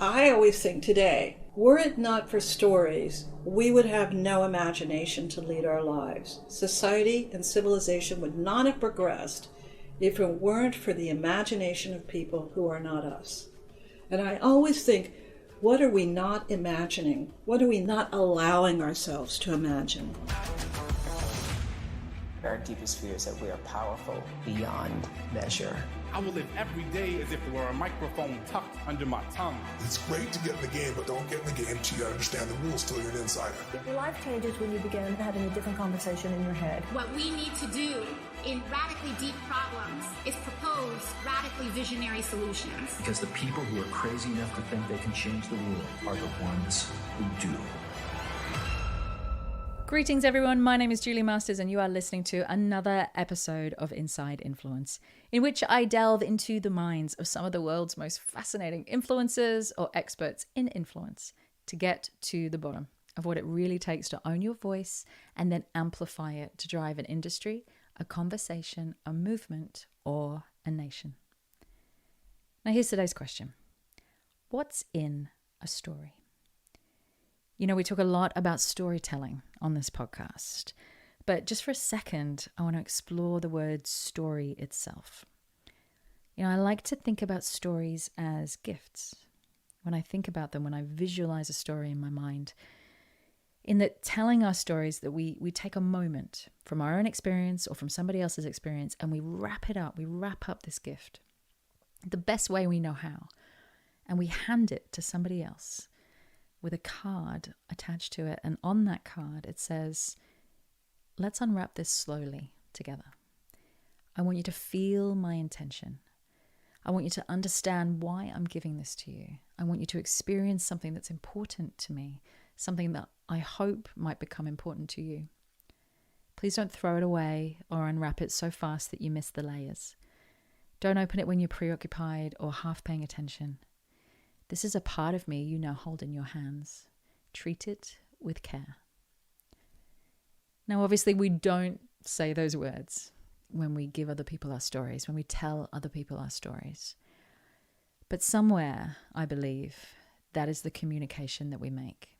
I always think today, were it not for stories, we would have no imagination to lead our lives. Society and civilization would not have progressed if it weren't for the imagination of people who are not us. And I always think, what are we not imagining? What are we not allowing ourselves to imagine? Our deepest fear is that we are powerful beyond measure. I will live every day as if there were a microphone tucked under my tongue. It's great to get in the game, but don't get in the game till you understand the rules till you're an insider. Your life changes when you begin having a different conversation in your head. What we need to do in radically deep problems is propose radically visionary solutions. Because the people who are crazy enough to think they can change the world are the ones who do. Greetings everyone, my name is Julie Masters and you are listening to another episode of Inside Influence, in which I delve into the minds of some of the world's most fascinating influencers or experts in influence to get to the bottom of what it really takes to own your voice and then amplify it to drive an industry, a conversation, a movement, or a nation. Now here's today's question. What's in a story? You know, we talk a lot about storytelling on this podcast, but just for a second, I want to explore the word story itself. You know, I like to think about stories as gifts. When I think about them, when I visualize a story in my mind, in that telling our stories that we take a moment from our own experience or from somebody else's experience and we wrap it up, we wrap up this gift the best way we know how, and we hand it to somebody else with a card attached to it. And on that card, it says, let's unwrap this slowly together. I want you to feel my intention. I want you to understand why I'm giving this to you. I want you to experience something that's important to me, something that I hope might become important to you. Please don't throw it away or unwrap it so fast that you miss the layers. Don't open it when you're preoccupied or half paying attention. This is a part of me you now hold in your hands. Treat it with care. Now, obviously, we don't say those words when we give other people our stories, when we tell other people our stories. But somewhere, I believe, that is the communication that we make.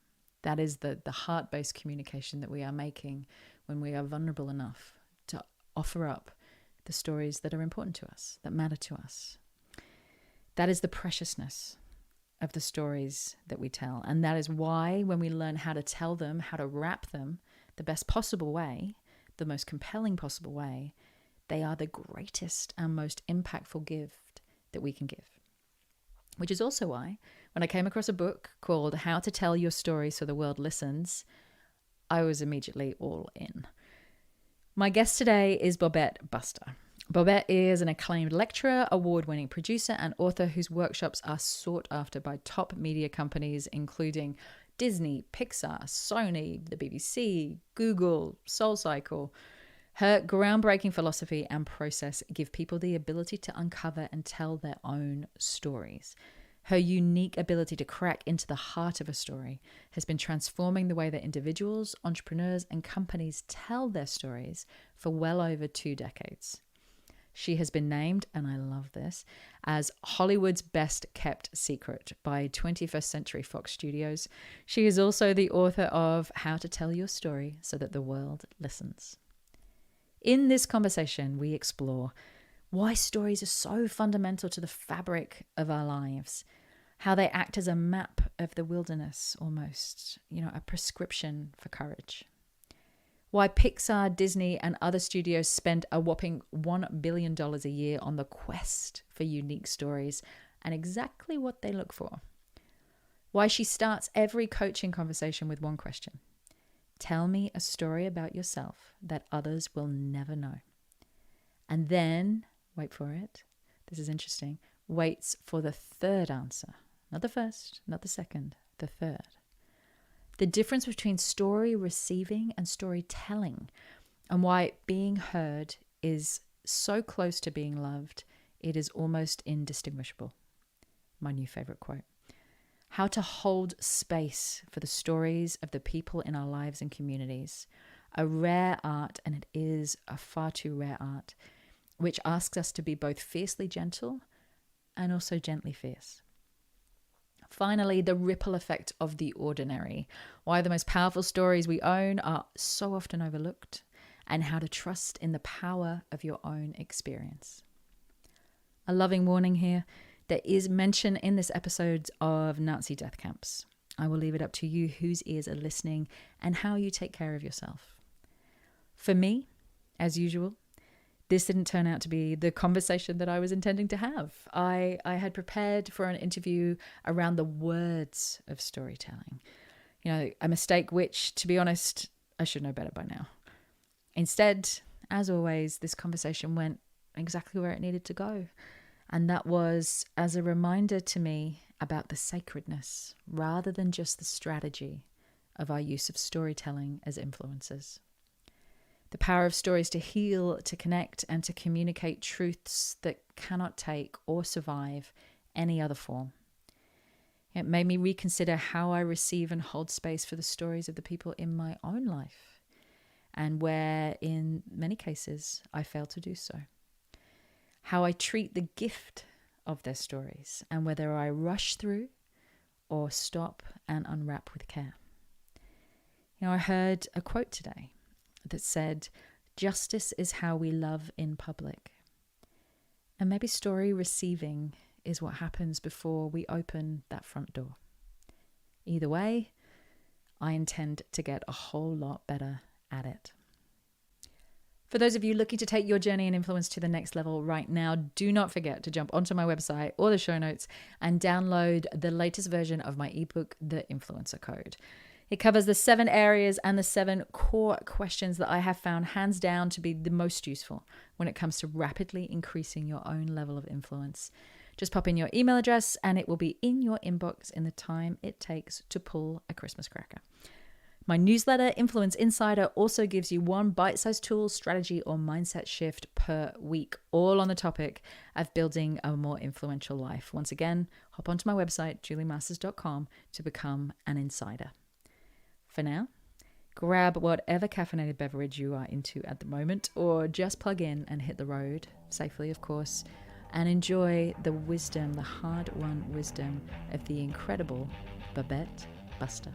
That is the heart-based communication that we are making when we are vulnerable enough to offer up the stories that are important to us, that matter to us. That is the preciousness of the stories that we tell. And that is why when we learn how to tell them, how to wrap them the best possible way, the most compelling possible way, they are the greatest and most impactful gift that we can give. Which is also why when I came across a book called How to Tell Your Story So the World Listens, I was immediately all in. My guest today is Bobette Buster. Bobette is an acclaimed lecturer, award-winning producer, and author whose workshops are sought after by top media companies, including Disney, Pixar, Sony, the BBC, Google, SoulCycle. Her groundbreaking philosophy and process give people the ability to uncover and tell their own stories. Her unique ability to crack into the heart of a story has been transforming the way that individuals, entrepreneurs, and companies tell their stories for well over 2 decades. She has been named, and I love this, as Hollywood's best kept secret by 21st Century Fox Studios. She is also the author of How to Tell Your Story So That the World Listens. In this conversation, we explore why stories are so fundamental to the fabric of our lives, how they act as a map of the wilderness almost, a prescription for courage. Why Pixar, Disney, and other studios spend a whopping $1 billion a year on the quest for unique stories and exactly what they look for. Why she starts every coaching conversation with one question. Tell me a story about yourself that others will never know. And then, wait for it, this is interesting, waits for the third answer. Not the first, not the second, the third. The difference between story receiving and storytelling, and why being heard is so close to being loved, it is almost indistinguishable. My new favorite quote. How to hold space for the stories of the people in our lives and communities. A rare art, and it is a far too rare art, which asks us to be both fiercely gentle and also gently fierce. Finally, the ripple effect of the ordinary, why the most powerful stories we own are so often overlooked, and how to trust in the power of your own experience. A loving warning here, there is mention in this episode of Nazi death camps. I will leave it up to you whose ears are listening and how you take care of yourself. For me, as usual, this didn't turn out to be the conversation that I was intending to have. I had prepared for an interview around the words of storytelling. You know, a mistake which, to be honest, I should know better by now. Instead, as always, this conversation went exactly where it needed to go. And that was as a reminder to me about the sacredness, rather than just the strategy, of our use of storytelling as influencers. The power of stories to heal, to connect, and to communicate truths that cannot take or survive any other form. It made me reconsider how I receive and hold space for the stories of the people in my own life, and where, in many cases, I fail to do so. How I treat the gift of their stories, and whether I rush through or stop and unwrap with care. You know, I heard a quote today that said, "Justice is how we love in public." And maybe story receiving is what happens before we open that front door. Either way, I intend to get a whole lot better at it. For those of you looking to take your journey and influence to the next level right now, do not forget to jump onto my website or the show notes and download the latest version of my ebook, The Influencer Code. It covers the 7 areas and the 7 core questions that I have found hands down to be the most useful when it comes to rapidly increasing your own level of influence. Just pop in your email address and it will be in your inbox in the time it takes to pull a Christmas cracker. My newsletter, Influence Insider, also gives you 1 bite-sized tool, strategy, or mindset shift per week, all on the topic of building a more influential life. Once again, hop onto my website, juliemasters.com, to become an insider. For now, grab whatever caffeinated beverage you are into at the moment, or just plug in and hit the road, safely of course, and enjoy the wisdom, the hard-won wisdom of the incredible Bobette Buster.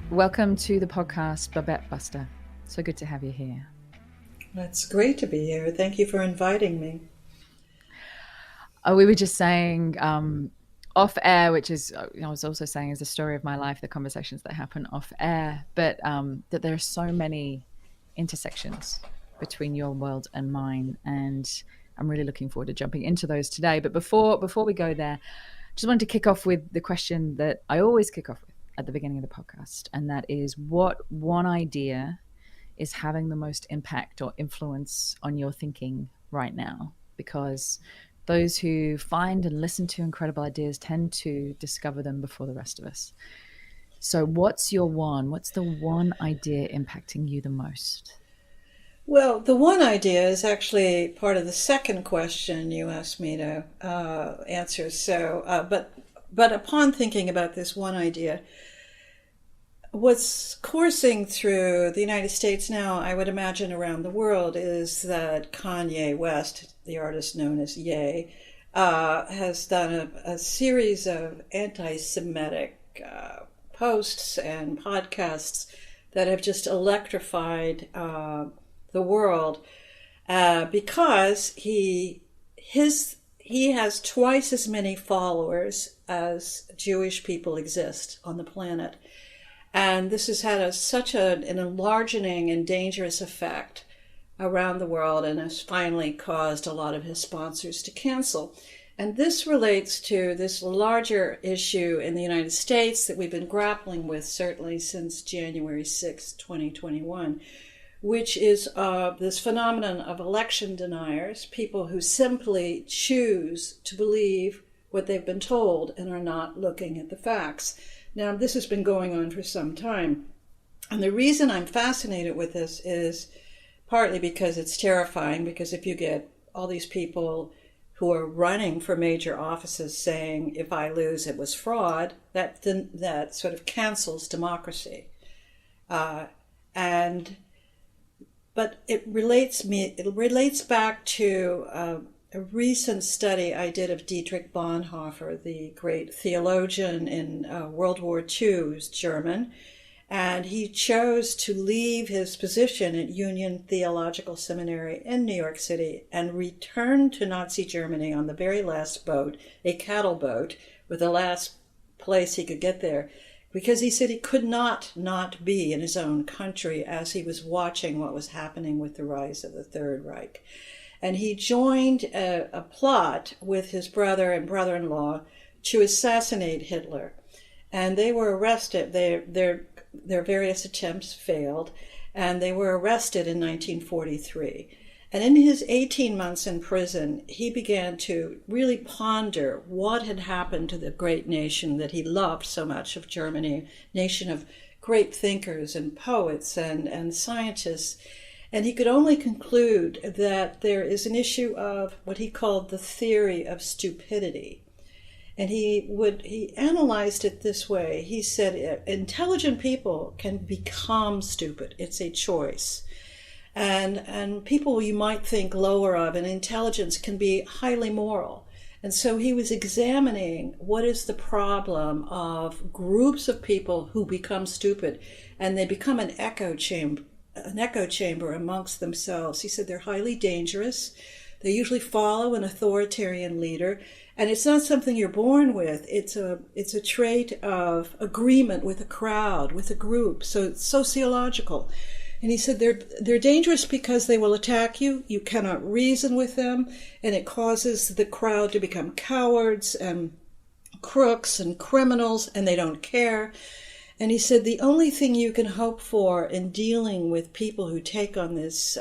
Welcome to the podcast, Bobette Buster. So good to have you here. It's great to be here. Thank you for inviting me. We were just saying off air, which is, I was also saying is the story of my life, the conversations that happen off air, but that there are so many intersections between your world and mine. And I'm really looking forward to jumping into those today. But before we go there, just wanted to kick off with the question that I always kick off with at the beginning of the podcast. And that is, what one idea is having the most impact or influence on your thinking right now? Because those who find and listen to incredible ideas tend to discover them before the rest of us. So what's the one idea impacting you the most? Well, the one idea is actually part of the second question you asked me to answer. So, but upon thinking about this one idea, what's coursing through the United States now, I would imagine around the world, is that Kanye West, the artist known as Ye, has done a series of anti-Semitic posts and podcasts that have just electrified the world because he has twice as many followers as Jewish people exist on the planet. And this has had such an enlarging and dangerous effect around the world, and has finally caused a lot of his sponsors to cancel. And this relates to this larger issue in the United States that we've been grappling with certainly since January 6, 2021, which is this phenomenon of election deniers, people who simply choose to believe what they've been told and are not looking at the facts. Now, this has been going on for some time. And the reason I'm fascinated with this is partly because it's terrifying, because if you get all these people who are running for major offices saying, if I lose, it was fraud, that sort of cancels democracy. And But it relates back to a recent study I did of Dietrich Bonhoeffer, the great theologian in World War II, who's German. And he chose to leave his position at Union Theological Seminary in New York City and return to Nazi Germany on the very last boat, a cattle boat, with the last place he could get there, because he said he could not be in his own country as he was watching what was happening with the rise of the Third Reich. And he joined a plot with his brother and brother-in-law to assassinate Hitler. And they were arrested. Their various attempts failed, and they were arrested in 1943. And in his 18 months in prison, he began to really ponder what had happened to the great nation that he loved so much of Germany, nation of great thinkers and poets and scientists. And he could only conclude that there is an issue of what he called the theory of stupidity. And he analyzed it this way. He said, intelligent people can become stupid. It's a choice. And people you might think lower of in intelligence can be highly moral. And so he was examining what is the problem of groups of people who become stupid, and they become an echo chamber amongst themselves. He said they're highly dangerous. They usually follow an authoritarian leader. And it's not something you're born with. It's a trait of agreement with a crowd, with a group. So it's sociological. And he said they're dangerous because they will attack you. You cannot reason with them. And it causes the crowd to become cowards and crooks and criminals, and they don't care. And he said the only thing you can hope for in dealing with people who take on this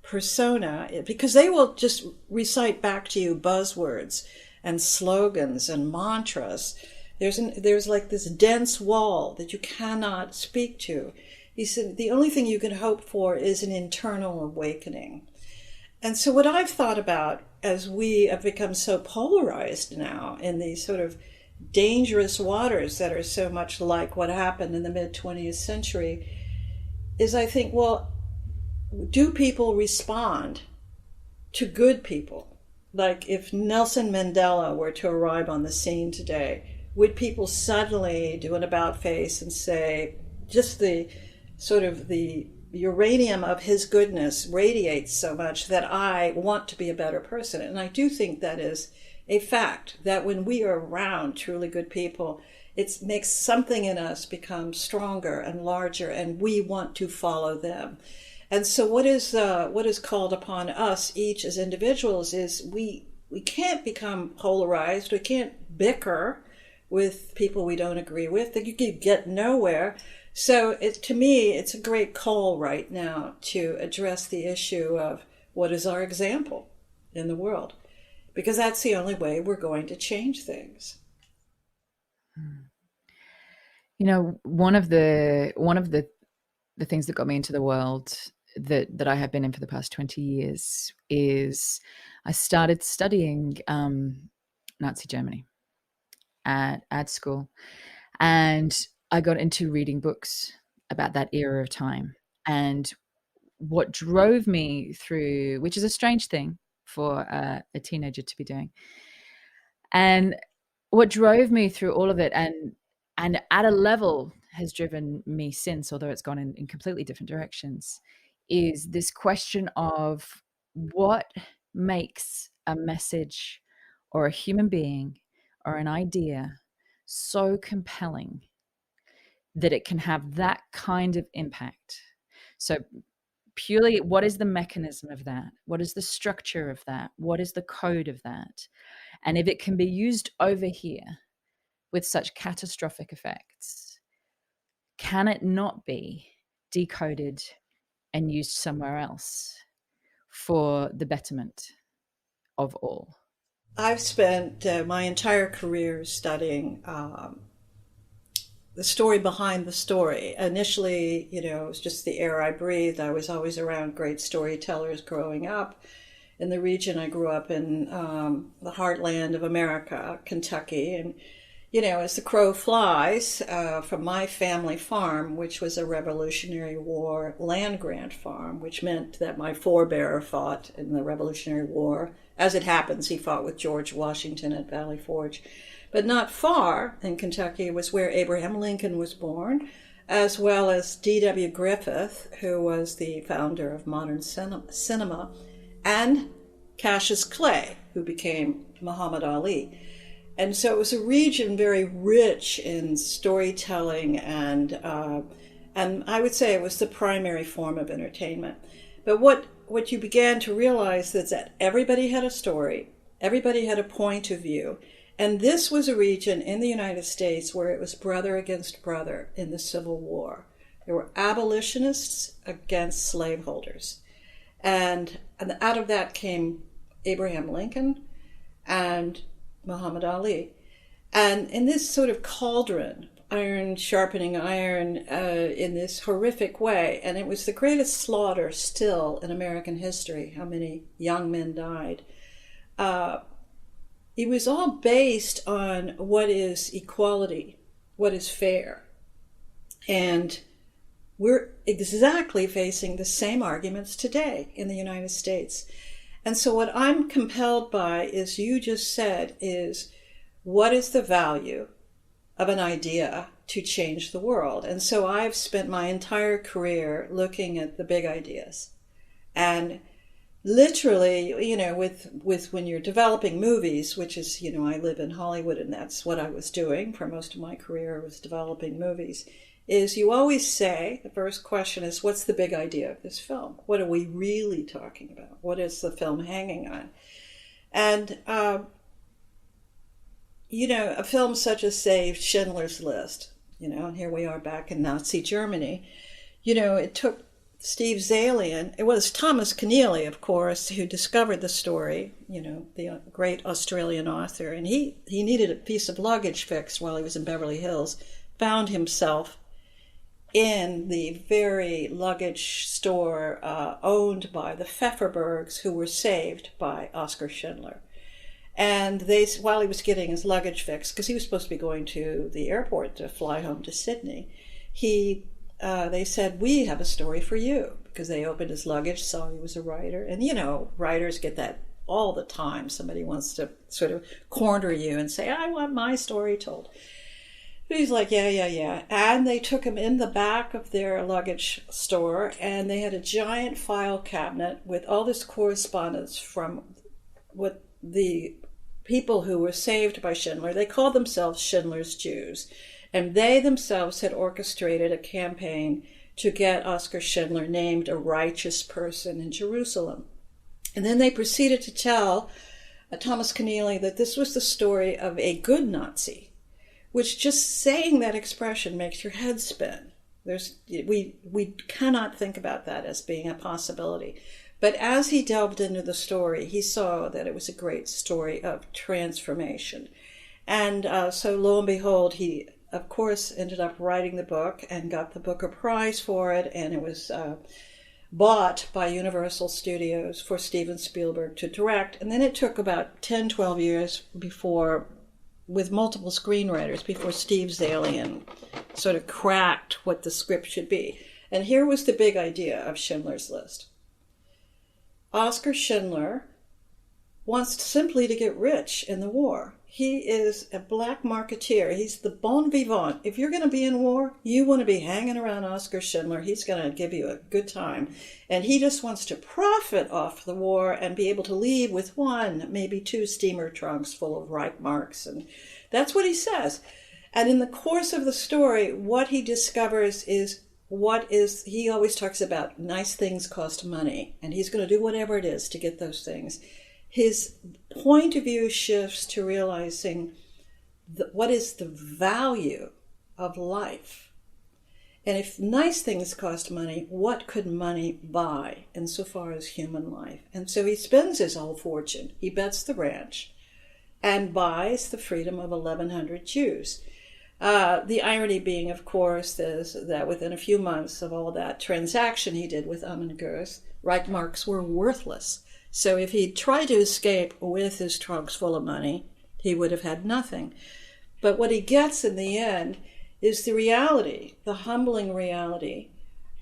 persona, because they will just recite back to you buzzwords and slogans and mantras. There's like this dense wall that you cannot speak to. He said the only thing you can hope for is an internal awakening. And so what I've thought about as we have become so polarized now in these sort of dangerous waters that are so much like what happened in the mid-20th century is I think, well, do people respond to good people? Like if Nelson Mandela were to arrive on the scene today, would people suddenly do an about face and say, just the sort of the uranium of his goodness radiates so much that I want to be a better person? And I do think that is a fact, that when we are around truly good people, it makes something in us become stronger and larger, and we want to follow them. And so what is called upon us each as individuals is we can't become polarized. We can't bicker with people we don't agree with. That you could get nowhere. So to me, it's a great call right now to address the issue of what is our example in the world, because that's the only way we're going to change things. You know, one of the things that got me into the world that I have been in for the past 20 years is I started studying Nazi Germany at school, and I got into reading books about that era of time. And what drove me through, which is a strange thing for a teenager to be doing, and what drove me through all of it and at a level has driven me since, although it's gone in completely different directions, is this question of what makes a message or a human being or an idea so compelling that it can have that kind of impact. So purely, what is the mechanism of that? What is the structure of that? What is the code of that? And if it can be used over here with such catastrophic effects, can it not be decoded and used somewhere else for the betterment of all? I've spent my entire career studying the story behind the story. Initially, it was just the air I breathed. I was always around great storytellers growing up. In the region I grew up in, the heartland of America, Kentucky, and as the crow flies, from my family farm, which was a Revolutionary War land grant farm, which meant that my forebear fought in the Revolutionary War. As it happens, he fought with George Washington at Valley Forge. But not far in Kentucky was where Abraham Lincoln was born, as well as D.W. Griffith, who was the founder of modern cinema, and Cassius Clay, who became Muhammad Ali. And so it was a region very rich in storytelling, and I would say it was the primary form of entertainment. But what you began to realize is that everybody had a story, everybody had a point of view, and this was a region in the United States where it was brother against brother in the Civil War. There were abolitionists against slaveholders. And out of that came Abraham Lincoln and Muhammad Ali. And in this sort of cauldron, iron sharpening iron in this horrific way, and it was the greatest slaughter still in American history, how many young men died. It was all based on what is equality, what is fair. And we're exactly facing the same arguments today in the United States. And so what I'm compelled by, as you just said, is what is the value of an idea to change the world? And so I've spent my entire career looking at the big ideas. And literally, with when you're developing movies, which is, I live in Hollywood and that's what I was doing for most of my career, was developing movies, is you always say, the first question is, what's the big idea of this film? What are we really talking about? What is the film hanging on? And, a film such as, say, Schindler's List, and here we are back in Nazi Germany, it took Steve Zalian, it was Thomas Keneally, of course, who discovered the story, the great Australian author, and he needed a piece of luggage fixed while he was in Beverly Hills, found himself in the very luggage store owned by the Pfefferbergs, who were saved by Oskar Schindler. And while he was getting his luggage fixed, because he was supposed to be going to the airport to fly home to Sydney, they said, we have a story for you, because they opened his luggage, saw he was a writer. And, writers get that all the time. Somebody wants to sort of corner you and say, I want my story told. He's like, yeah. And they took him in the back of their luggage store, and they had a giant file cabinet with all this correspondence from what the people who were saved by Schindler, they called themselves Schindler's Jews. And they themselves had orchestrated a campaign to get Oskar Schindler named a righteous person in Jerusalem. And then they proceeded to tell Thomas Keneally that this was the story of a good Nazi, which just saying that expression makes your head spin. We cannot think about that as being a possibility. But as he delved into the story, he saw that it was a great story of transformation. And so lo and behold, he, of course, ended up writing the book and got the Booker Prize for it. And it was bought by Universal Studios for Steven Spielberg to direct. And then it took about 10, 12 years before, with multiple screenwriters, before Steve Zalian sort of cracked what the script should be. And here was the big idea of Schindler's List. Oskar Schindler wants simply to get rich in the war. He is a black marketeer. He's the bon vivant. If you're going to be in war, you want to be hanging around Oskar Schindler. He's going to give you a good time. And he just wants to profit off the war and be able to leave with one, maybe two steamer trunks full of Reich marks. And that's what he says. And in the course of the story, what he discovers is he always talks about nice things cost money, and he's going to do whatever it is to get those things. His point of view shifts to realizing what is the value of life. And if nice things cost money, what could money buy insofar as human life? And so he spends his whole fortune. He bets the ranch and buys the freedom of 1,100 Jews. The irony being, of course, is that within a few months of all that transaction he did with Goethe, Reichmarks were worthless. So if he'd tried to escape with his trunks full of money, he would have had nothing. But what he gets in the end is the reality, the humbling reality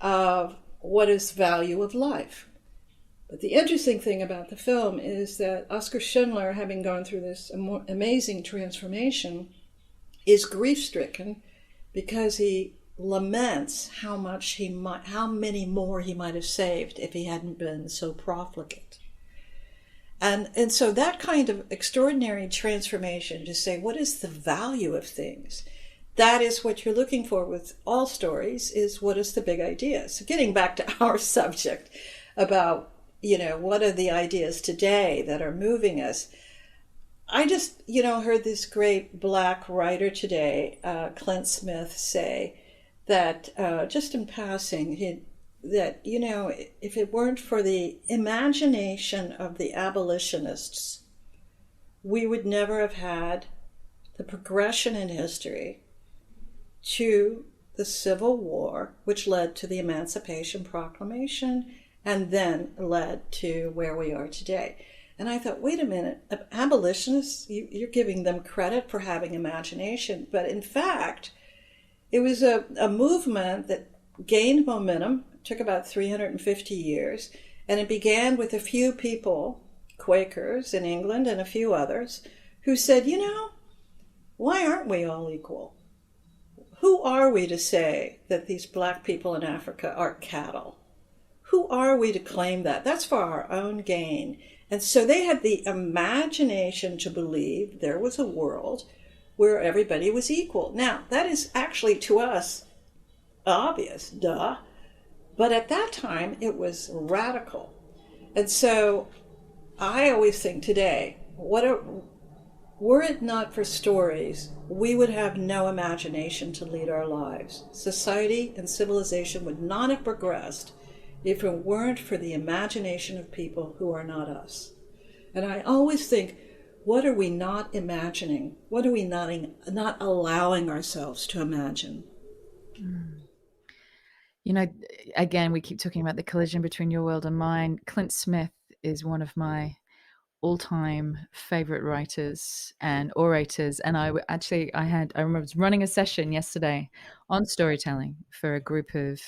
of what is the value of life. But the interesting thing about the film is that Oskar Schindler, having gone through this amazing transformation, is grief-stricken because he laments how many more he might have saved if he hadn't been so profligate. And so that kind of extraordinary transformation, to say, what is the value of things? That is what you're looking for with all stories, is what is the big idea? So getting back to our subject about, what are the ideas today that are moving us? I just, heard this great Black writer today, Clint Smith, say that, just in passing, that, if it weren't for the imagination of the abolitionists, we would never have had the progression in history to the Civil War, which led to the Emancipation Proclamation and then led to where we are today. And I thought, wait a minute, abolitionists, you're giving them credit for having imagination. But in fact, it was a movement that gained momentum, took about 350 years, and it began with a few people, Quakers in England and a few others, who said, why aren't we all equal? Who are we to say that these Black people in Africa are cattle? Who are we to claim that? That's for our own gain. And so they had the imagination to believe there was a world where everybody was equal. Now, that is actually to us obvious, duh. But at that time, it was radical. And so I always think today, were it not for stories, we would have no imagination to lead our lives. Society and civilization would not have progressed if it weren't for the imagination of people who are not us. And I always think, what are we not imagining? What are we not allowing ourselves to imagine? Again, we keep talking about the collision between your world and mine. Clint Smith is one of my all-time favorite writers and orators. And I remember I was running a session yesterday on storytelling for a group of,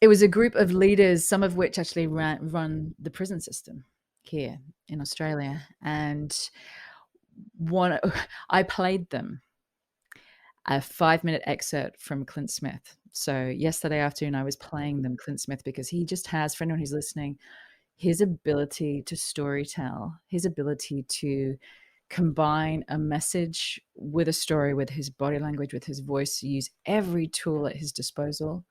it was a group of leaders, some of which actually run the prison system here in Australia. And I played them a 5-minute excerpt from Clint Smith. So yesterday afternoon, I was playing them Clint Smith because he just has, for anyone who's listening, his ability to storytell, his ability to combine a message with a story, with his body language, with his voice, use every tool at his disposal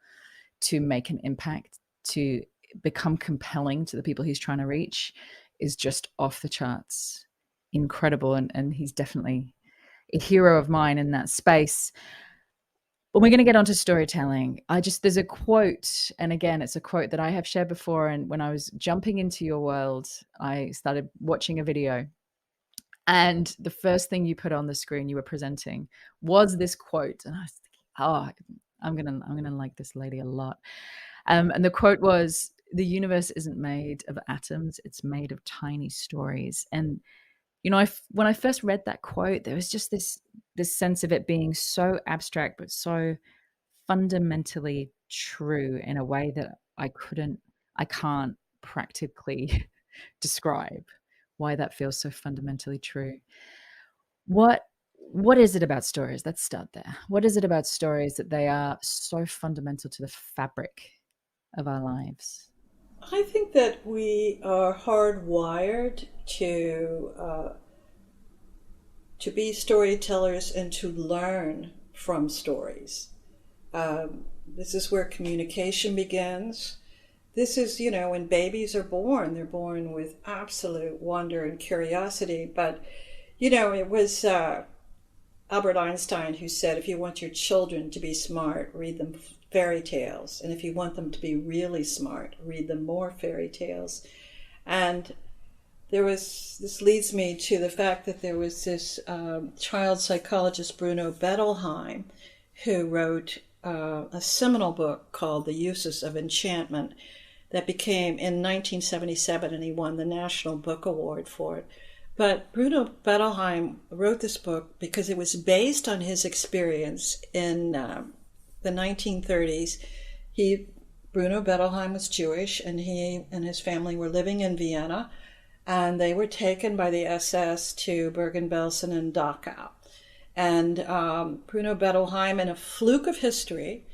to make an impact, to become compelling to the people he's trying to reach, is just off the charts. Incredible. And he's definitely a hero of mine in that space. But we're going to get onto storytelling. There's a quote, and again, it's a quote that I have shared before. And when I was jumping into your world, I started watching a video. And the first thing you put on the screen you were presenting was this quote. And I was thinking, I'm gonna like this lady a lot. And the quote was, "The universe isn't made of atoms, it's made of tiny stories." And when I first read that quote, there was just this sense of it being so abstract, but so fundamentally true in a way that I can't practically describe why that feels so fundamentally true. What is it about stories? Let's start there. What is it about stories that they are so fundamental to the fabric of our lives? I think that we are hardwired to be storytellers and to learn from stories. This is where communication begins. This is, when babies are born, they're born with absolute wonder and curiosity. But, it was Albert Einstein who said, if you want your children to be smart, read them fairy tales. And if you want them to be really smart, read them more fairy tales. And this leads me to the fact that there was this child psychologist, Bruno Bettelheim, who wrote a seminal book called The Uses of Enchantment that became in 1977, and he won the National Book Award for it. But Bruno Bettelheim wrote this book because it was based on his experience in the 1930s. Bruno Bettelheim was Jewish, and he and his family were living in Vienna, and they were taken by the SS to Bergen-Belsen and Dachau. And Bruno Bettelheim, in a fluke of history,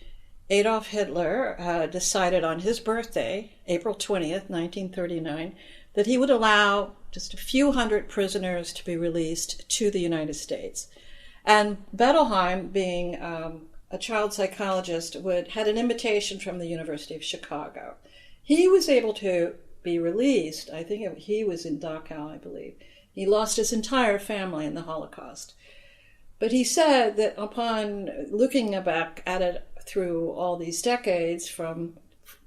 Adolf Hitler decided on his birthday, April 20th, 1939, that he would allow just a few hundred prisoners to be released to the United States. And Bettelheim, being a child psychologist, had an invitation from the University of Chicago. He was able to be released. I think he was in Dachau, I believe. He lost his entire family in the Holocaust. But he said that upon looking back at it through all these decades, from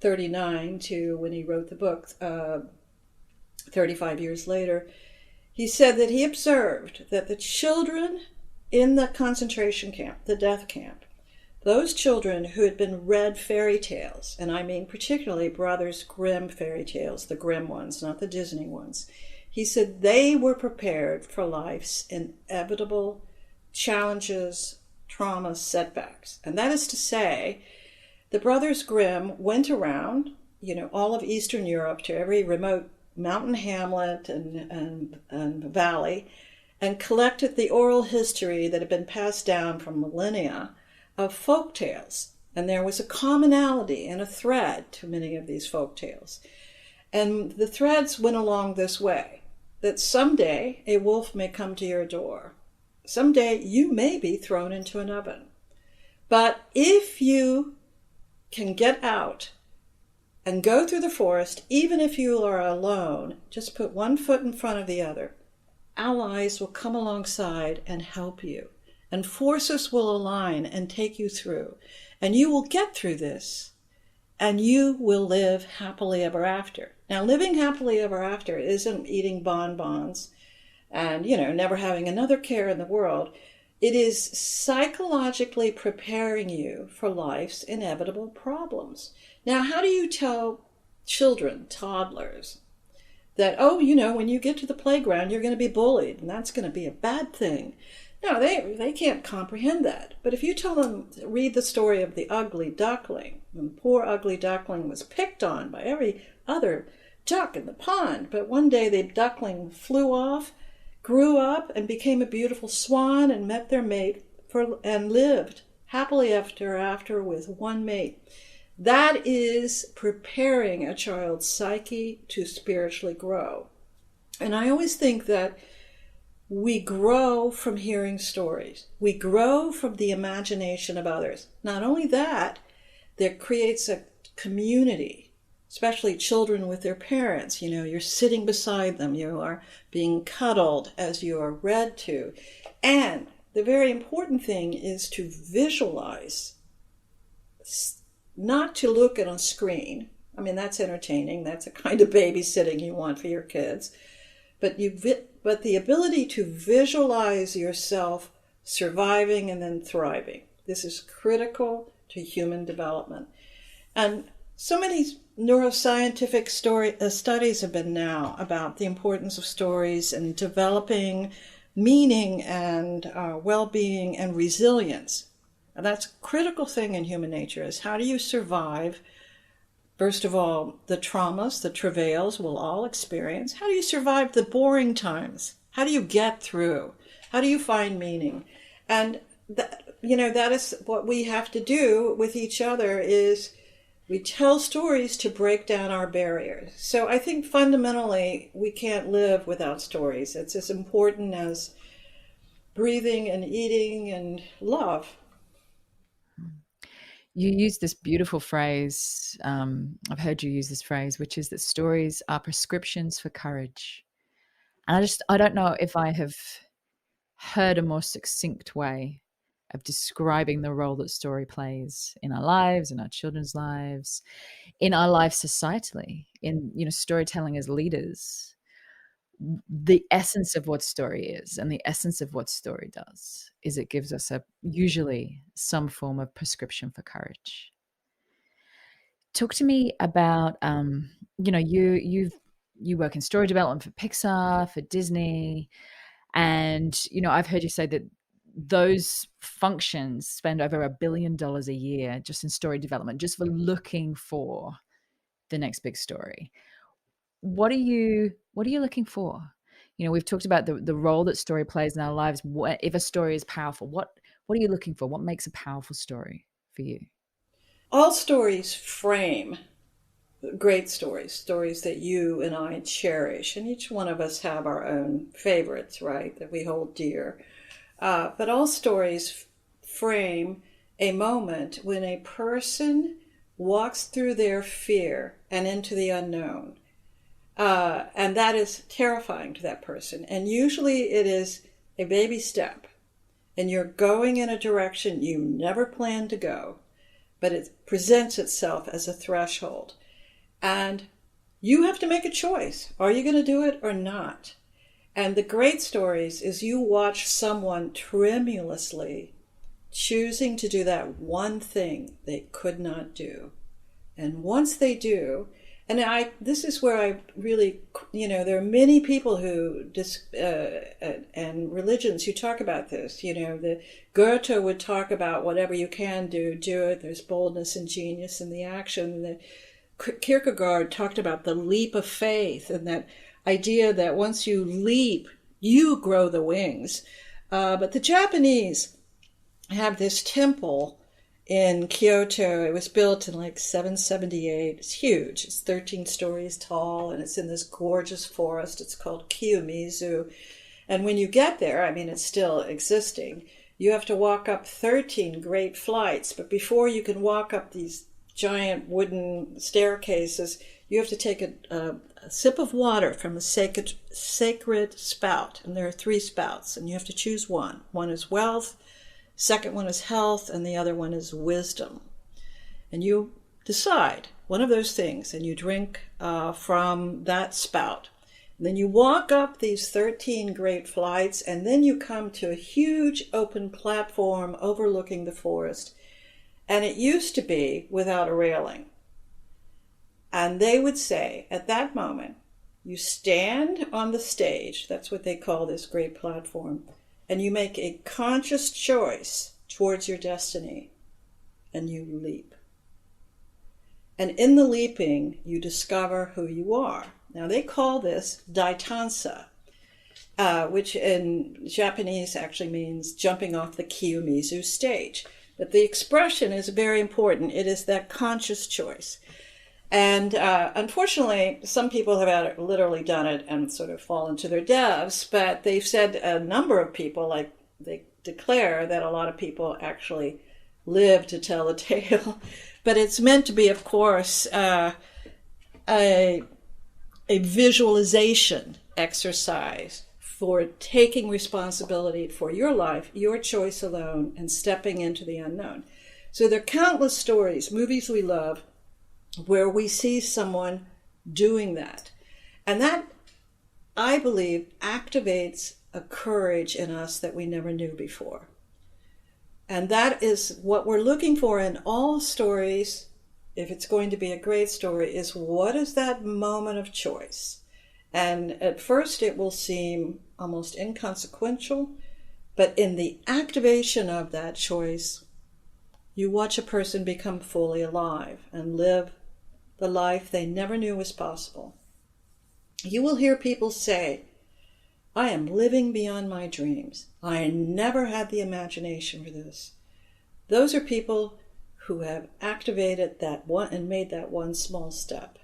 39 to when he wrote the book 35 years later, he said that he observed that the children in the concentration camp, the death camp, those children who had been read fairy tales, and I mean particularly Brothers Grimm fairy tales, the Grimm ones, not the Disney ones, he said they were prepared for life's inevitable challenges, traumas, setbacks. And that is to say, the Brothers Grimm went around, all of Eastern Europe, to every remote mountain hamlet and valley, and collected the oral history that had been passed down from millennia of folk tales. And there was a commonality and a thread to many of these folk tales. And the threads went along this way, that someday a wolf may come to your door. Someday you may be thrown into an oven. But if you can get out and go through the forest, even if you are alone, just put one foot in front of the other, allies will come alongside and help you. And forces will align and take you through. And you will get through this. And you will live happily ever after. Now, living happily ever after isn't eating bonbons and, never having another care in the world. It is psychologically preparing you for life's inevitable problems. Now, how do you tell children, toddlers, that, when you get to the playground, you're going to be bullied, and that's going to be a bad thing? No, they can't comprehend that. But if you tell them, read the story of the ugly duckling, and the poor ugly duckling was picked on by every other duck in the pond, but one day the duckling flew off, grew up, and became a beautiful swan, and met their mate and lived happily after with one mate. That is preparing a child's psyche to spiritually grow. And I always think that we grow from hearing stories. We grow from the imagination of others. Not only that, that creates a community, especially children with their parents. You're sitting beside them. You are being cuddled as you are read to. And the very important thing is to visualize, not to look at a screen. I mean, that's entertaining. That's a kind of babysitting you want for your kids. But the ability to visualize yourself surviving and then thriving. This is critical to human development. And so many neuroscientific studies have been now about the importance of stories and developing meaning and well-being and resilience. And that's a critical thing in human nature, is how do you survive, first of all, the traumas, the travails we'll all experience. How do you survive the boring times? How do you get through? How do you find meaning? And that is what we have to do with each other, is we tell stories to break down our barriers. So I think fundamentally we can't live without stories. It's as important as breathing and eating and love. You use this beautiful phrase, I've heard you use this phrase, which is that stories are prescriptions for courage. And I don't know if I have heard a more succinct way of describing the role that story plays in our lives, in our children's lives, in our lives societally, in storytelling as leaders. The essence of what story is and the essence of what story does is it gives us usually some form of prescription for courage. Talk to me about, you've you work in story development for Pixar, for Disney. And, I've heard you say that those functions spend over $1 billion a year just in story development, just for looking for the next big story. What are you looking for? We've talked about the role that story plays in our lives. If a story is powerful, what are you looking for? What makes a powerful story for you? All stories frame great stories that you and I cherish, and each one of us have our own favorites, right, that we hold dear. But all stories frame a moment when a person walks through their fear and into the unknown. And that is terrifying to that person. And usually it is a baby step, and you're going in a direction you never planned to go, but it presents itself as a threshold. And you have to make a choice. Are you going to do it or not? And the great stories is you watch someone tremulously choosing to do that one thing they could not do. And once they do, and this is where I really, there are many people who, and religions who talk about this. The Goethe would talk about whatever you can do it. There's boldness and genius in the action. The Kierkegaard talked about the leap of faith, and that idea that once you leap, you grow the wings. But the Japanese have this temple in Kyoto. It was built in like 778. It's huge. It's 13 stories tall, and it's in this gorgeous forest. It's called Kiyomizu. And when you get there, it's still existing, you have to walk up 13 great flights. But before you can walk up these giant wooden staircases, you have to take a sip of water from a sacred spout. And there are 3 spouts, and you have to choose one. One is wealth, second one is health, and the other one is wisdom. And you decide one of those things, and you drink from that spout. And then you walk up these 13 great flights, and then you come to a huge open platform overlooking the forest. And it used to be without a railing. And they would say, at that moment, you stand on the stage, that's what they call this great platform, and you make a conscious choice towards your destiny, and you leap. And in the leaping, you discover who you are. Now, they call this daitansa, which in Japanese actually means jumping off the Kiyomizu stage. But the expression is very important. It is that conscious choice. And unfortunately, some people have literally done it and sort of fallen to their deaths, but they've said a number of people, like they declare that a lot of people actually live to tell the tale. But it's meant to be, of course, a visualization exercise for taking responsibility for your life, your choice alone, and stepping into the unknown. So there are countless stories, movies we love, where we see someone doing that. And that, I believe, activates a courage in us that we never knew before. And that is what we're looking for in all stories, if it's going to be a great story, is what is that moment of choice? And at first it will seem almost inconsequential, but in the activation of that choice, you watch a person become fully alive and live the life they never knew was possible. You will hear people say, I am living beyond my dreams. I never had the imagination for this. Those are people who have activated that one and made that one small step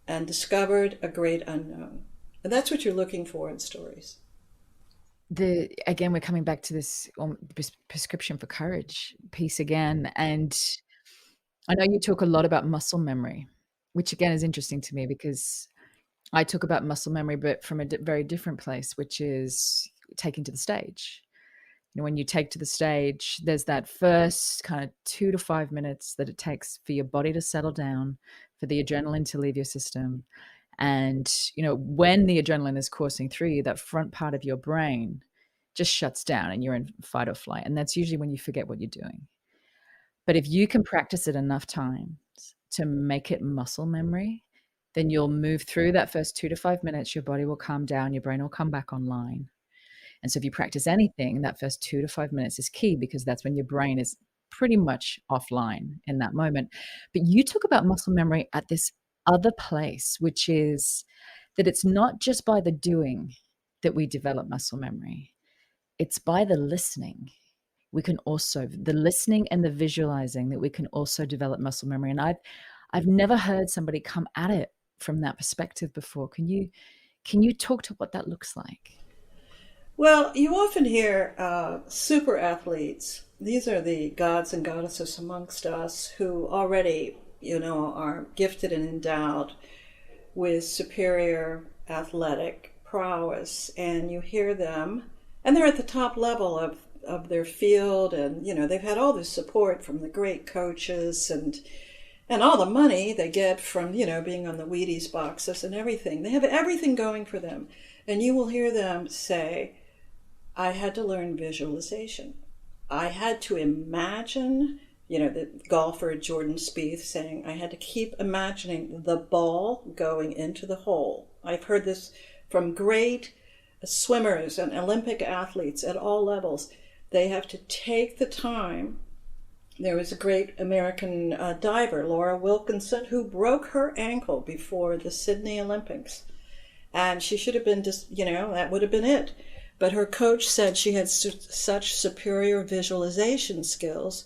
and discovered a great unknown. And that's what you're looking for in stories. Again, we're coming back to this prescription for courage piece again. And I know you talk a lot about muscle memory, which again is interesting to me because I talk about muscle memory, but from a very different place, which is taking to the stage. When you take to the stage, there's that first kind of 2 to 5 minutes that it takes for your body to settle down, for the adrenaline to leave your system. And, when the adrenaline is coursing through you, that front part of your brain just shuts down and you're in fight or flight. And that's usually when you forget what you're doing. But if you can practice it enough times to make it muscle memory, then you'll move through that first 2 to 5 minutes. Your body will calm down, your brain will come back online. And so if you practice anything, that first 2 to 5 minutes is key, because that's when your brain is pretty much offline in that moment. But you talk about muscle memory at this other place, which is that it's not just by the doing that we develop muscle memory. It's by the listening. We can also, the listening and the visualizing, that we can also develop muscle memory. And I've never heard somebody come at it from that perspective before. Can you talk to what that looks like? Well, you often hear super athletes. These are the gods and goddesses amongst us who already, are gifted and endowed with superior athletic prowess. And you hear them, and they're at the top level of their field, and, they've had all this support from the great coaches and all the money they get from, being on the Wheaties boxes and everything. They have everything going for them. And you will hear them say, I had to learn visualization. I had to imagine, the golfer Jordan Spieth saying, I had to keep imagining the ball going into the hole. I've heard this from great swimmers and Olympic athletes at all levels. They have to take the time. There was a great American diver, Laura Wilkinson, who broke her ankle before the Sydney Olympics. And she should have been just, that would have been it. But her coach said she had such superior visualization skills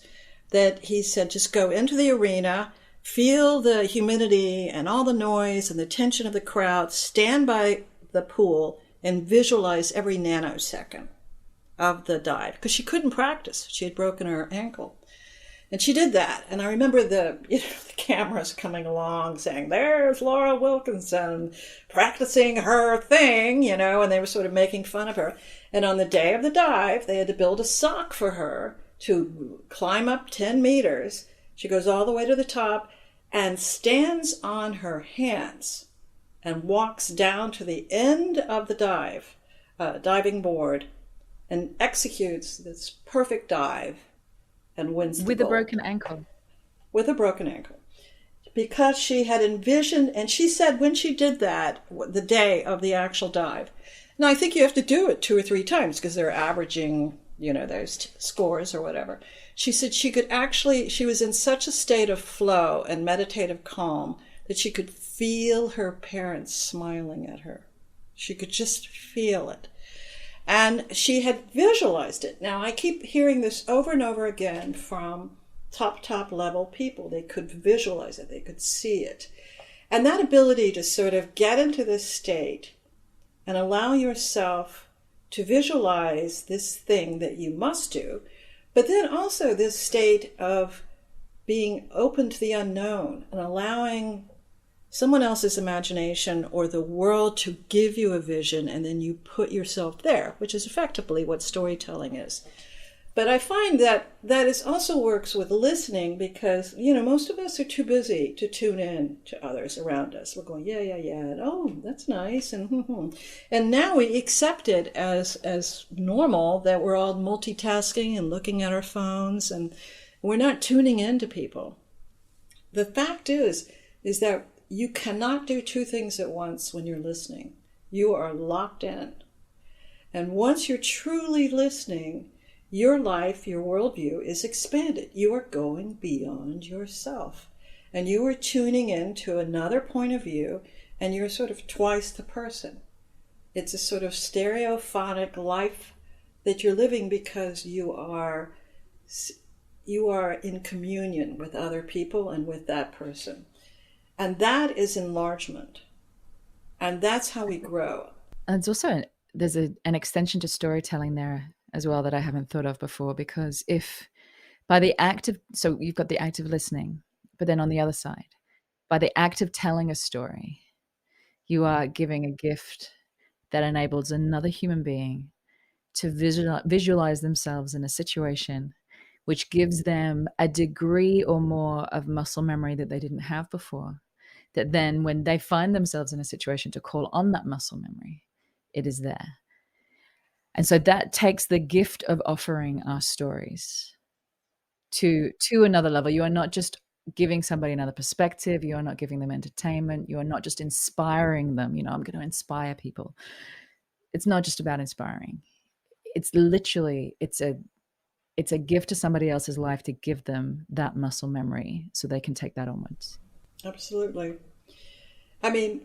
that he said, just go into the arena, feel the humidity and all the noise and the tension of the crowd, stand by the pool and visualize every nanosecond of the dive. Because she couldn't practice. She had broken her ankle. And she did that. And I remember the cameras coming along saying, there's Laura Wilkinson practicing her thing, and they were sort of making fun of her. And on the day of the dive, they had to build a sock for her to climb up 10 meters. She goes all the way to the top and stands on her hands and walks down to the end of the diving board, and executes this perfect dive. And wins with a broken ankle. With a broken ankle. Because she had envisioned, and she said when she did that, the day of the actual dive, now I think you have to do it 2 or 3 times because they're averaging, those scores or whatever. She said she was in such a state of flow and meditative calm that she could feel her parents smiling at her. She could just feel it. And she had visualized it. Now, I keep hearing this over and over again from top level people. They could visualize it. They could see it. And that ability to sort of get into this state and allow yourself to visualize this thing that you must do, but then also this state of being open to the unknown and allowing someone else's imagination or the world to give you a vision, and then you put yourself there, which is effectively what storytelling is. But I find that also works with listening because, most of us are too busy to tune in to others around us. We're going, yeah, and, oh, that's nice, and and now we accept it as normal that we're all multitasking and looking at our phones, and we're not tuning in to people. The fact is that you cannot do 2 things at once when you're listening. You are locked in. And once you're truly listening, your life, your worldview is expanded. You are going beyond yourself. And you are tuning in to another point of view, and you're sort of twice the person. It's a sort of stereophonic life that you're living because you are in communion with other people and with that person. And that is enlargement. And that's how we grow. And it's also, there's an extension to storytelling there as well that I haven't thought of before, because if by the act of, so you've got the act of listening, but then on the other side, by the act of telling a story, you are giving a gift that enables another human being to visualize themselves in a situation which gives them a degree or more of muscle memory that they didn't have before. That then when they find themselves in a situation to call on that muscle memory, it is there. And so that takes the gift of offering our stories to another level. You are not just giving somebody another perspective. You are not giving them entertainment. You are not just inspiring them. I'm going to inspire people. It's not just about inspiring. It's literally, it's a gift to somebody else's life to give them that muscle memory so they can take that onwards. Absolutely. I mean,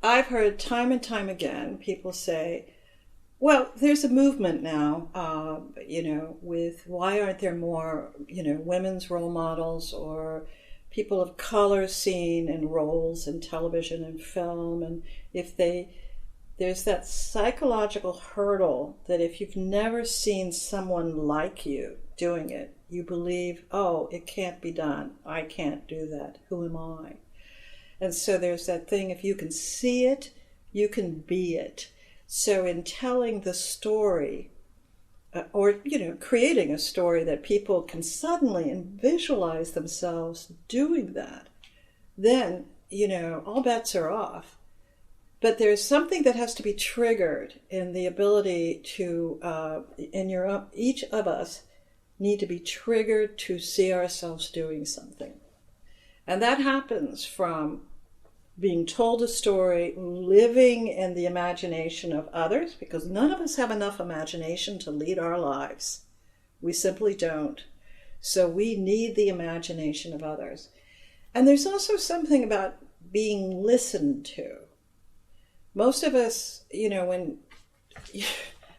I've heard time and time again people say, well, there's a movement now, with why aren't there more, women's role models or people of color seen in roles in television and film. And there's that psychological hurdle that if you've never seen someone like you doing it, you believe, oh, it can't be done. I can't do that. Who am I? And so there's that thing, if you can see it, you can be it. So in telling the story, or creating a story that people can suddenly and visualize themselves doing that, then all bets are off. But there's something that has to be triggered in the ability to, each of us need to be triggered to see ourselves doing something, and that happens from being told a story, living in the imagination of others, because none of us have enough imagination to lead our lives. We simply don't. So we need the imagination of others. And there's also something about being listened to. Most of us,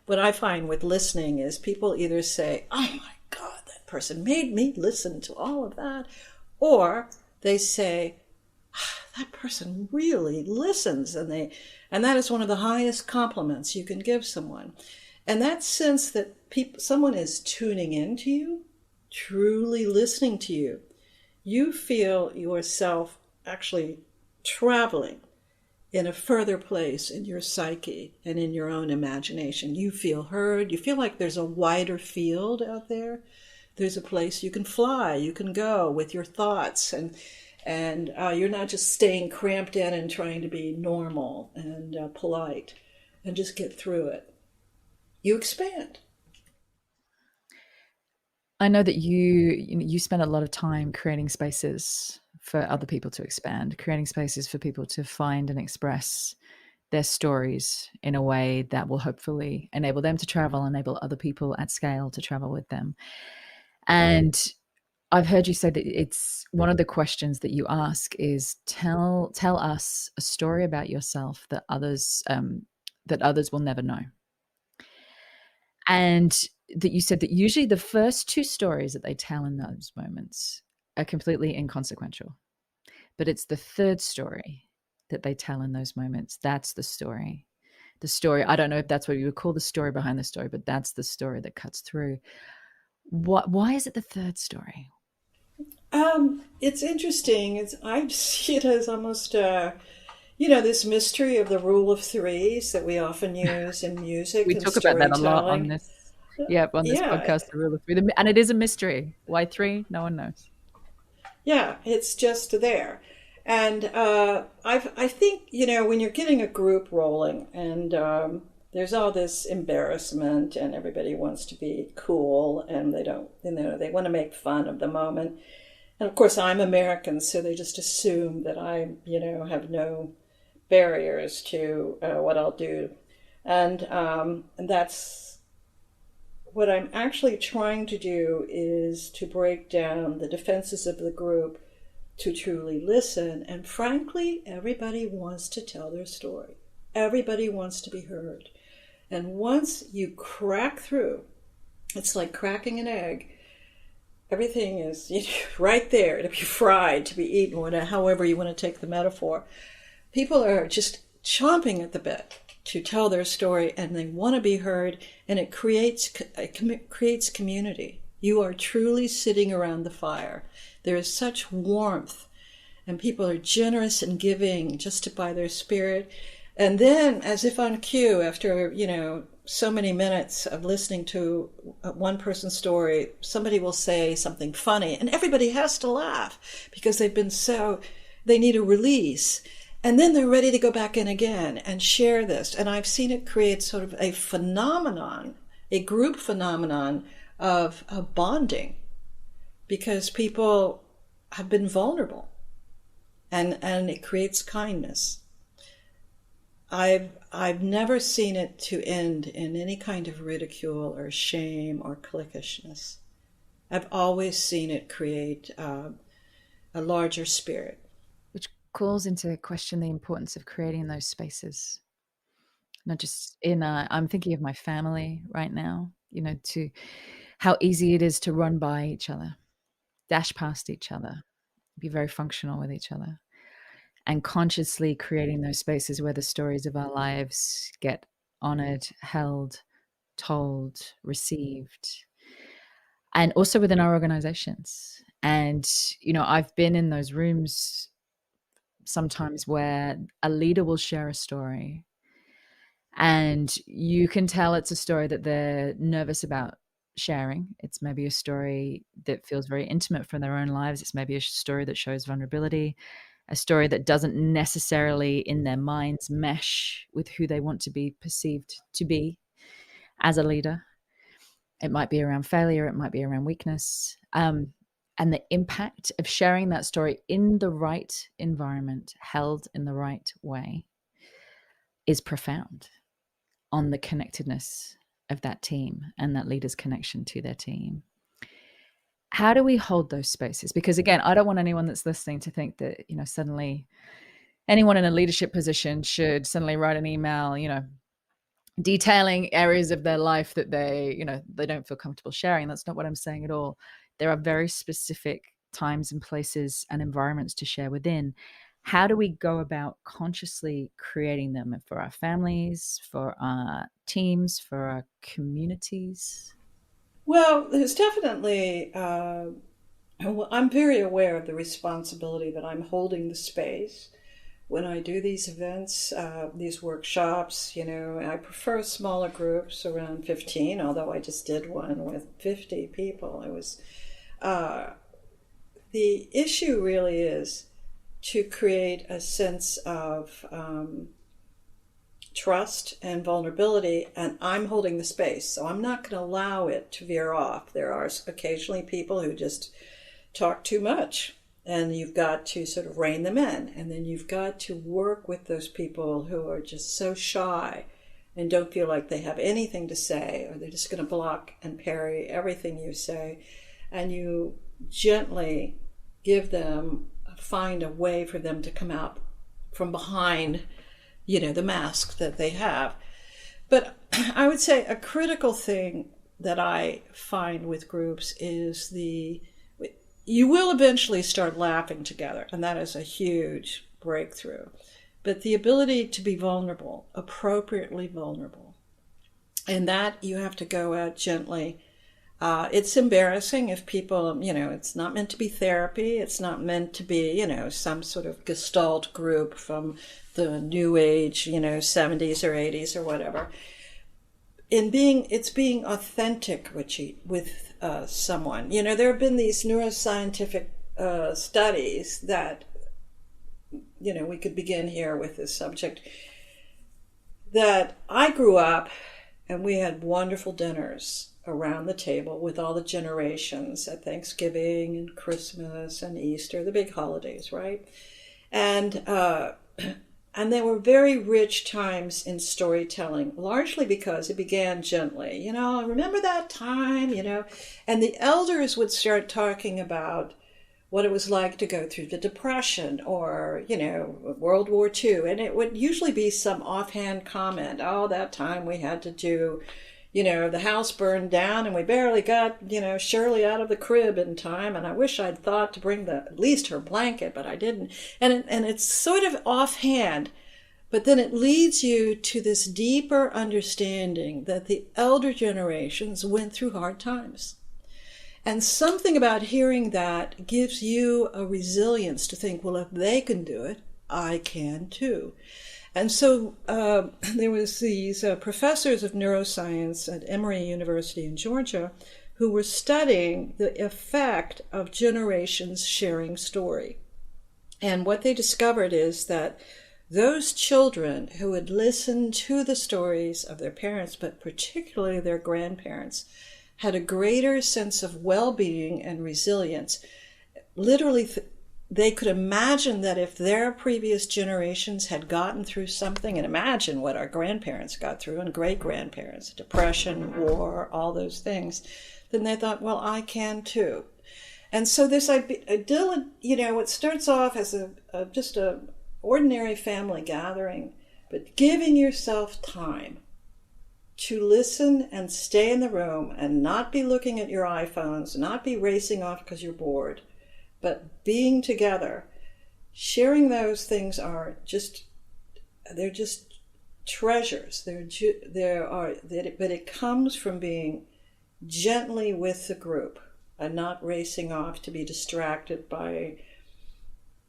what I find with listening is people either say, oh my God, that person made me listen to all of that, or they say, that person really listens, and that is one of the highest compliments you can give someone. And that sense that someone is tuning into you, truly listening to you, you feel yourself actually traveling in a further place in your psyche and in your own imagination. You feel heard. You feel like there's a wider field out there. There's a place you can fly, you can go with your thoughts, and you're not just staying cramped in and trying to be normal and polite and just get through it. You expand. I know that you spend a lot of time creating spaces for other people to expand, creating spaces for people to find and express their stories in a way that will hopefully enable them to travel, enable other people at scale to travel with them. And I've heard you say that it's one of the questions that you ask is tell us a story about yourself that others will never know. And that you said that usually the first two stories that they tell in those moments are completely inconsequential. But it's the third story that they tell in those moments. That's the story. The story, I don't know if that's what you would call the story behind the story, but that's the story that cuts through. Why is it the third story? It's interesting. I see it as almost, this mystery of the rule of threes that we often use in music. We talk about that a lot on this. On this podcast, the rule of three, and it is a mystery. Why three? No one knows. Yeah, it's just there, and I think when you're getting a group rolling, and there's all this embarrassment, and everybody wants to be cool, and they don't, they want to make fun of the moment. And of course, I'm American, so they just assume that I, have no barriers to what I'll do. And that's what I'm actually trying to do, is to break down the defenses of the group to truly listen. And frankly, everybody wants to tell their story. Everybody wants to be heard. And once you crack through, it's like cracking an egg. Everything is right there to be fried, to be eaten, however you want to take the metaphor. People are just chomping at the bit to tell their story, and they want to be heard, and it creates community. You are truly sitting around the fire. There is such warmth, and people are generous and giving just by their spirit. And then, as if on cue, after, so many minutes of listening to one person's story, somebody will say something funny, and everybody has to laugh because they need a release. And then they're ready to go back in again and share this. And I've seen it create sort of a phenomenon, a group phenomenon of bonding, because people have been vulnerable, and it creates kindness. I've never seen it to end in any kind of ridicule or shame or cliquishness. I've always seen it create a larger spirit. Which calls into question the importance of creating those spaces. Not just I'm thinking of my family right now, to how easy it is to run by each other, dash past each other, be very functional with each other. And consciously creating those spaces where the stories of our lives get honored, held, told, received, and also within our organizations. And, I've been in those rooms sometimes where a leader will share a story, and you can tell it's a story that they're nervous about sharing. It's maybe a story that feels very intimate from their own lives. It's maybe a story that shows vulnerability, a story that doesn't necessarily in their minds mesh with who they want to be perceived to be as a leader. It might be around failure. It might be around weakness. And the impact of sharing that story in the right environment, held in the right way, is profound on the connectedness of that team and that leader's connection to their team. How do we hold those spaces? Because again, I don't want anyone that's listening to think that, suddenly anyone in a leadership position should suddenly write an email, detailing areas of their life that they don't feel comfortable sharing. That's not what I'm saying at all. There are very specific times and places and environments to share within. How do we go about consciously creating them for our families, for our teams, for our communities? Well, there's definitely, I'm very aware of the responsibility that I'm holding the space when I do these events, these workshops. I prefer smaller groups, around 15, although I just did one with 50 people. It was, the issue really is to create a sense of trust and vulnerability, and I'm holding the space, so I'm not going to allow it to veer off. There are occasionally people who just talk too much, and you've got to sort of rein them in, and then you've got to work with those people who are just so shy and don't feel like they have anything to say, or they're just going to block and parry everything you say, and you gently find a way for them to come out from behind the mask that they have. But I would say a critical thing that I find with groups is you will eventually start laughing together, and that is a huge breakthrough. But the ability to be vulnerable, appropriately vulnerable, and that you have to go at gently. It's embarrassing if people, it's not meant to be therapy. It's not meant to be, some sort of Gestalt group from the New Age, 70s or 80s or whatever. It's being authentic with someone. There have been these neuroscientific studies that, we could begin here with this subject, that I grew up and we had wonderful dinners around the table with all the generations at Thanksgiving and Christmas and Easter, the big holidays, right? And there were very rich times in storytelling, largely because it began gently. Remember that time, and the elders would start talking about what it was like to go through the Depression or, World War II. And it would usually be some offhand comment. Oh, that time we had to do, the house burned down and we barely got, Shirley out of the crib in time. And I wish I'd thought to bring at least her blanket, but I didn't. And it's sort of offhand, but then it leads you to this deeper understanding that the elder generations went through hard times. And something about hearing that gives you a resilience to think, well, if they can do it, I can too. And so there was these professors of neuroscience at Emory University in Georgia who were studying the effect of generations sharing story. And what they discovered is that those children who had listened to the stories of their parents, but particularly their grandparents, had a greater sense of well-being and resilience. literally they could imagine that if their previous generations had gotten through something, and imagine what our grandparents got through and great-grandparents, depression, war, all those things, then they thought, well, I can too. And so this idyllic, it starts off as just a ordinary family gathering, but giving yourself time to listen and stay in the room and not be looking at your iPhones, not be racing off because you're bored, but being together, sharing those things they're just treasures. But it comes from being gently with the group and not racing off to be distracted by,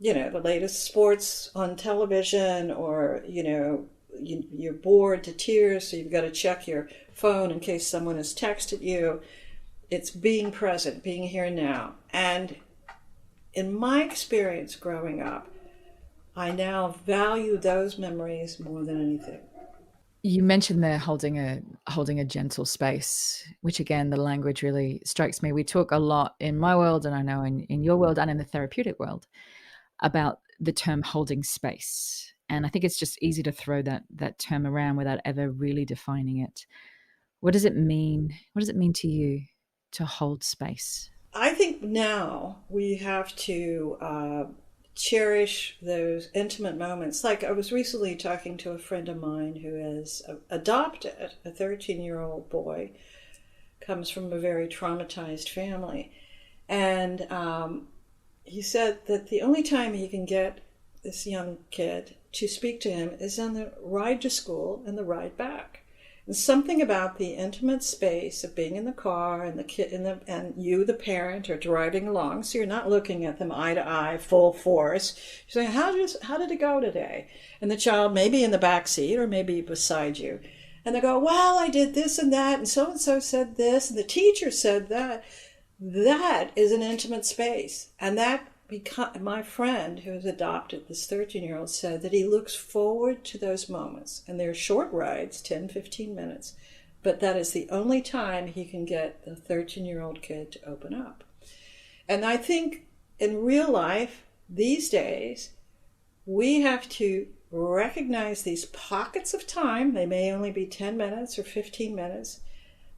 the latest sports on television, or, you're bored to tears, so you've got to check your phone in case someone has texted you. It's being present, being here now. And in my experience growing up, I now value those memories more than anything. You mentioned there holding a gentle space, which again, the language really strikes me. We talk a lot in my world, and I know in your world and in the therapeutic world, about the term holding space. And I think it's just easy to throw that term around without ever really defining it. What does it mean? What does it mean to you to hold space? I think now we have to cherish those intimate moments. Like I was recently talking to a friend of mine who has adopted a 13-year-old boy, comes from a very traumatized family. And he said that the only time he can get this young kid to speak to him is on the ride to school and the ride back. And something about the intimate space of being in the car and the kid and you, the parent, are driving along, so you're not looking at them eye to eye, full force. You're saying, how did it go today? And the child may be in the back seat or maybe beside you. And they go, well, I did this and that, and so said this, and the teacher said that. That is an intimate space. And that my friend who has adopted this 13-year-old said that he looks forward to those moments. And they're short rides, 10, 15 minutes. But that is the only time he can get the 13-year-old kid to open up. And I think in real life, these days, we have to recognize these pockets of time. They may only be 10 minutes or 15 minutes.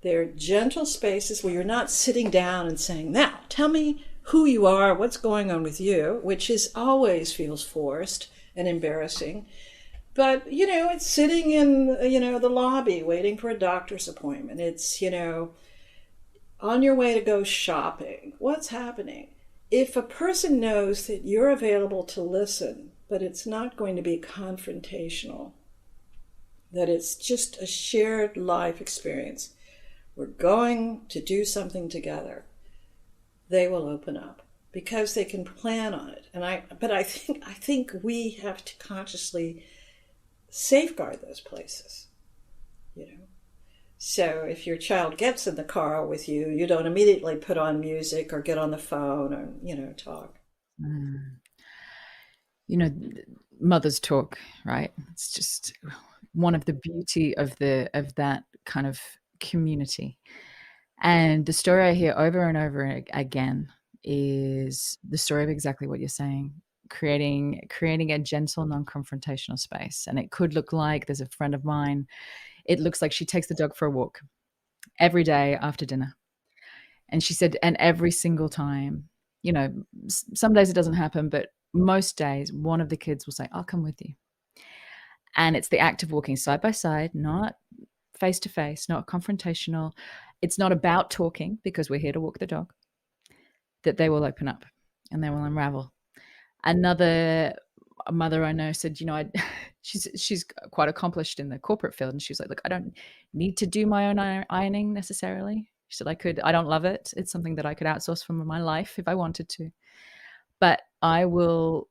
They're gentle spaces where you're not sitting down and saying, now, tell me who you are, what's going on with you, which always feels forced and embarrassing. But, it's sitting in, the lobby waiting for a doctor's appointment. It's, on your way to go shopping. What's happening? If a person knows that you're available to listen, but it's not going to be confrontational, that it's just a shared life experience, we're going to do something together, they will open up because they can plan on it. But I think we have to consciously safeguard those places, So if your child gets in the car with you, you don't immediately put on music or get on the phone or, talk. Mothers talk, right? It's just one of the beauty of that kind of community. And the story I hear over and over again is the story of exactly what you're saying, creating a gentle, non-confrontational space. And it could look like, there's a friend of mine, it looks like she takes the dog for a walk every day after dinner. And she said, and every single time, some days it doesn't happen, but most days one of the kids will say, I'll come with you. And it's the act of walking side by side, not face to face, not confrontational. It's not about talking because we're here to walk the dog, that they will open up and they will unravel. Another mother I know said, she's quite accomplished in the corporate field. And she's like, look, I don't need to do my own ironing necessarily. She said, I don't love it. It's something that I could outsource from my life if I wanted to. But I will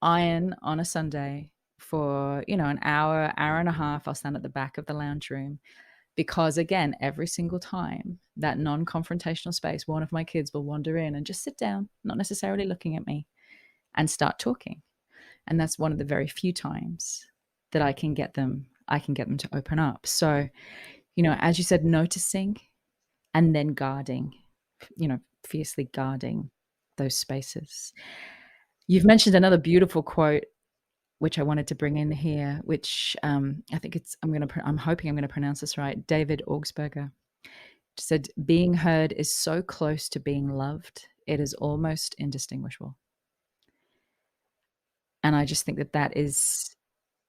iron on a Sunday for, an hour and a half. I'll stand at the back of the lounge room. Because again, every single time, that non-confrontational space, one of my kids will wander in and just sit down, not necessarily looking at me, and start talking. And that's one of the very few times that I can get them to open up. So, as you said, noticing and then guarding, fiercely guarding those spaces. You've mentioned another beautiful quote, which I wanted to bring in here, which I think I'm hoping I'm going to pronounce this right. David Augsburger said, "Being heard is so close to being loved, it is almost indistinguishable." And I just think that that is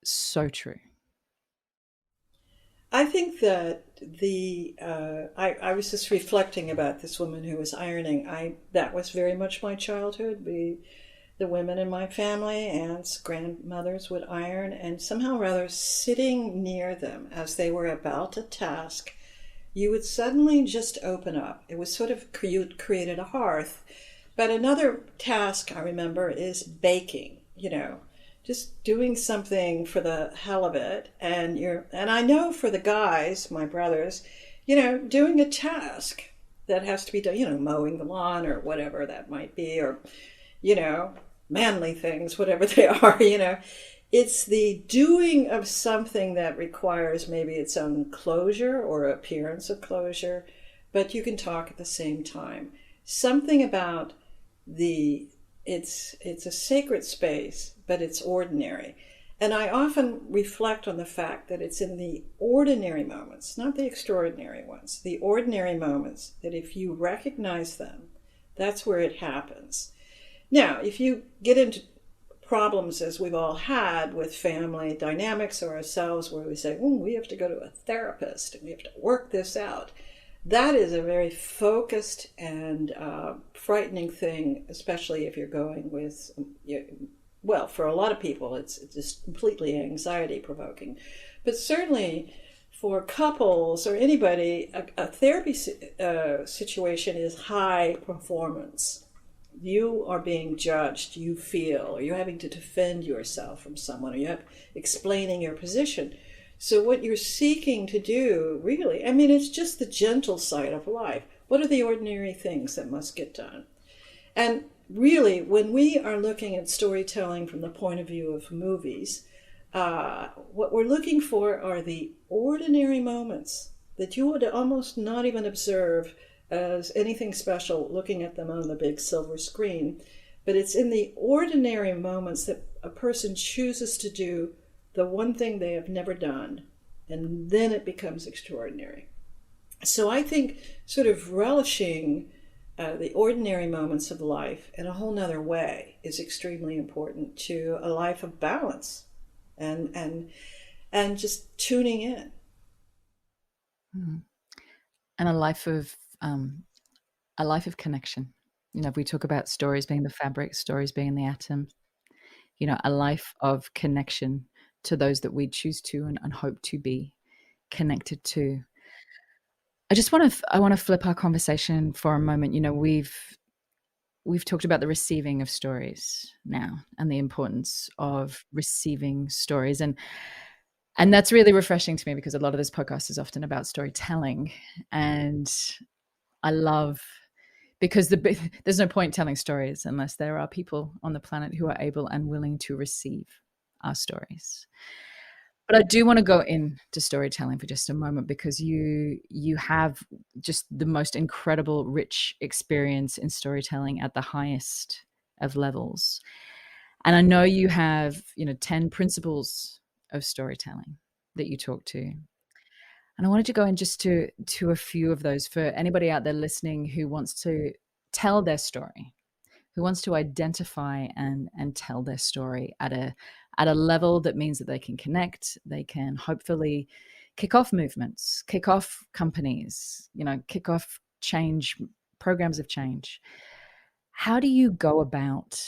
so true. I think that I was just reflecting about this woman who was ironing. That was very much my childhood. The women in my family, aunts, grandmothers would iron, and somehow or other, sitting near them as they were about a task, you would suddenly just open up. It was sort of created a hearth. But another task I remember is baking, just doing something for the hell of it. And I know for the guys, my brothers, doing a task that has to be done, mowing the lawn or whatever that might be, or, manly things, whatever they are, It's the doing of something that requires maybe its own closure or appearance of closure, but you can talk at the same time. Something about it's a sacred space, but it's ordinary. And I often reflect on the fact that it's in the ordinary moments, not the extraordinary ones, the ordinary moments, that if you recognize them, that's where it happens. Now, if you get into problems, as we've all had with family dynamics or ourselves, where we say, we have to go to a therapist and we have to work this out, that is a very focused and frightening thing, especially if you're going with, for a lot of people, it's just completely anxiety provoking. But certainly for couples or anybody, a therapy situation is high performance. You are being judged, you feel, or you're having to defend yourself from someone, or you're explaining your position. So what you're seeking to do, really, it's just the gentle side of life. What are the ordinary things that must get done? And really, when we are looking at storytelling from the point of view of movies, what we're looking for are the ordinary moments that you would almost not even observe as anything special looking at them on the big silver screen. But it's in the ordinary moments that a person chooses to do the one thing they have never done, and then it becomes extraordinary. So I think sort of relishing the ordinary moments of life in a whole nother way is extremely important to a life of balance and just tuning in. And a life of connection. We talk about stories being the fabric, stories being the atom, a life of connection to those that we choose to and hope to be connected to. I want to flip our conversation for a moment. We've talked about the receiving of stories now and the importance of receiving stories. And that's really refreshing to me, because a lot of this podcast is often about storytelling. And I love, because there's no point telling stories unless there are people on the planet who are able and willing to receive our stories. But I do want to go into storytelling for just a moment, because you have just the most incredible, rich experience in storytelling at the highest of levels. And I know you have, 10 principles of storytelling that you talk to. And I wanted to go in just to a few of those for anybody out there listening who wants to tell their story, who wants to identify and tell their story at a level that means that they can connect, they can hopefully kick off movements, kick off companies, kick off change, programs of change. How do you go about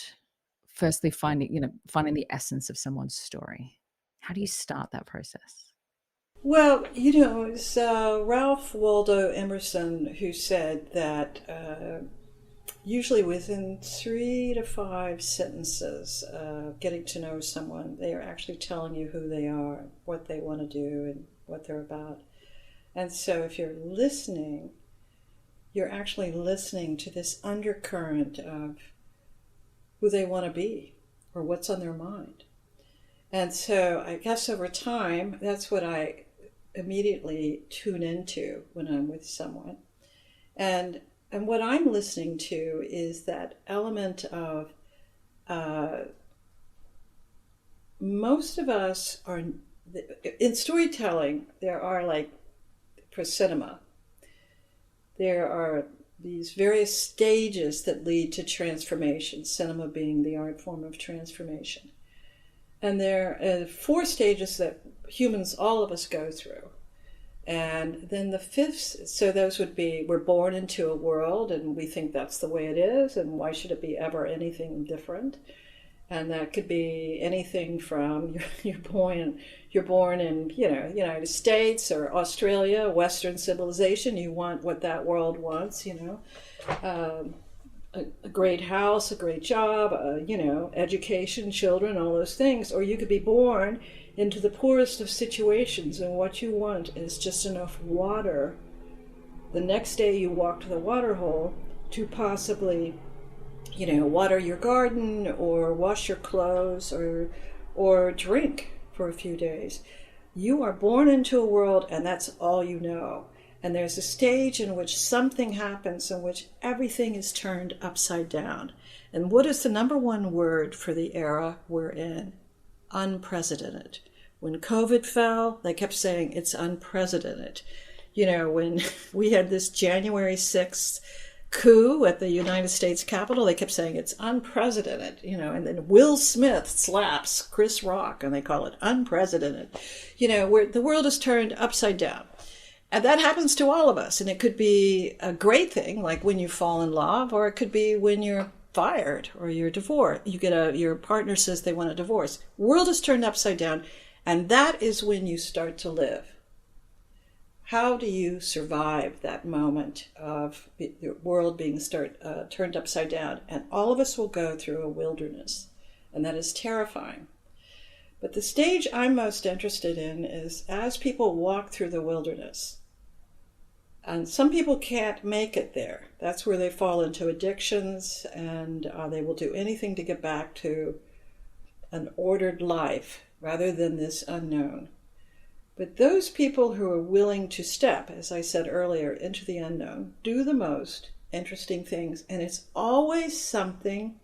firstly finding the essence of someone's story? How do you start that process? Well, it's Ralph Waldo Emerson who said that usually within 3 to 5 sentences, getting to know someone, they are actually telling you who they are, what they want to do, and what they're about. And so if you're listening, you're actually listening to this undercurrent of who they want to be or what's on their mind. And so I guess over time, that's what I immediately tune into when I'm with someone. And And what I'm listening to is that element of most of us are, in storytelling, there are like, for cinema, there are these various stages that lead to transformation, cinema being the art form of transformation. And there are 4 stages that humans, all of us, go through. And then the 5th, so those would be, we're born into a world and we think that's the way it is, and why should it be ever anything different? And that could be anything from you're born in, United States or Australia, Western civilization. You want what that world wants, a great house, a great job, education, children, all those things. Or you could be born into the poorest of situations, and what you want is just enough water. The next day you walk to the water hole to possibly, water your garden or wash your clothes or drink for a few days. You are born into a world and that's all you know. And there's a stage in which something happens in which everything is turned upside down. And what is the number one word for the era we're in? Unprecedented. When COVID fell, they kept saying it's unprecedented. When we had this January 6th coup at the United States Capitol, they kept saying it's unprecedented, and then Will Smith slaps Chris Rock and they call it unprecedented, where the world is turned upside down. And that happens to all of us. And it could be a great thing, like when you fall in love, or it could be when you're fired or you're divorced. Your partner says they want a divorce. World is turned upside down. And that is when you start to live. How do you survive that moment of the world being turned upside down? And all of us will go through a wilderness, and that is terrifying. But the stage I'm most interested in is as people walk through the wilderness, and some people can't make it there. That's where they fall into addictions, and they will do anything to get back to an ordered life rather than this unknown. But those people who are willing to step, as I said earlier, into the unknown, do the most interesting things. And it's always something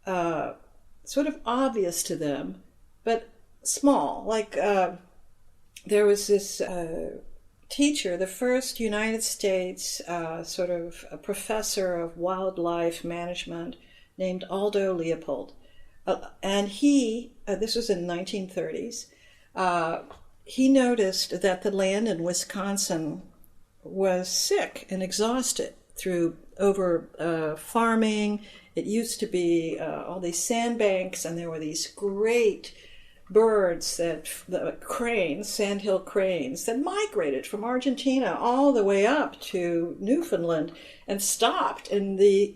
sort of obvious to them, but small. Like there was this teacher, the first United States sort of a professor of wildlife management named Aldo Leopold. And he, this was in the 1930s, he noticed that the land in Wisconsin was sick and exhausted through farming. It used to be all these sandbanks, and there were these great birds, the cranes, sandhill cranes, that migrated from Argentina all the way up to Newfoundland and stopped in the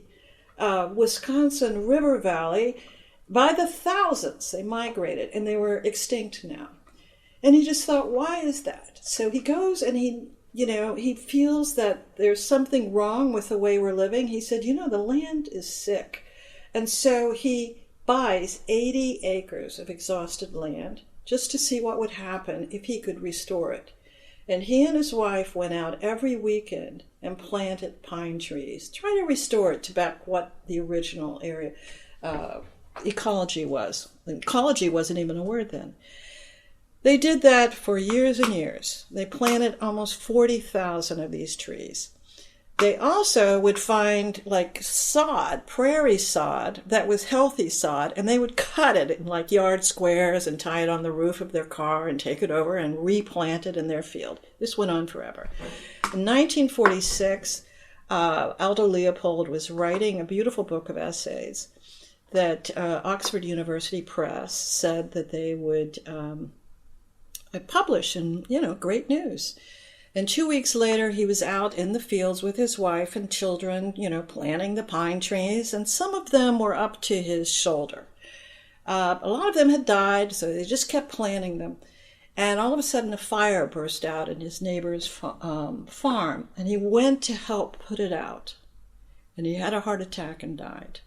Wisconsin River Valley. By the thousands, they migrated, and they were extinct now. And he just thought, why is that? So he goes and he feels that there's something wrong with the way we're living. He said, the land is sick. And so he buys 80 acres of exhausted land just to see what would happen if he could restore it. And he and his wife went out every weekend and planted pine trees, trying to restore it to back what the original area ecology was. Ecology wasn't even a word then. They did that for years and years. They planted almost 40,000 of these trees. They also would find like sod, prairie sod, that was healthy sod, and they would cut it in like yard squares and tie it on the roof of their car and take it over and replant it in their field. This went on forever. In 1946, Aldo Leopold was writing a beautiful book of essays that Oxford University Press said that they would publish, and great news. And 2 weeks later, he was out in the fields with his wife and children, planting the pine trees, and some of them were up to his shoulder. A lot of them had died, so they just kept planting them. And all of a sudden, a fire burst out in his neighbor's farm, and he went to help put it out. And he had a heart attack and died.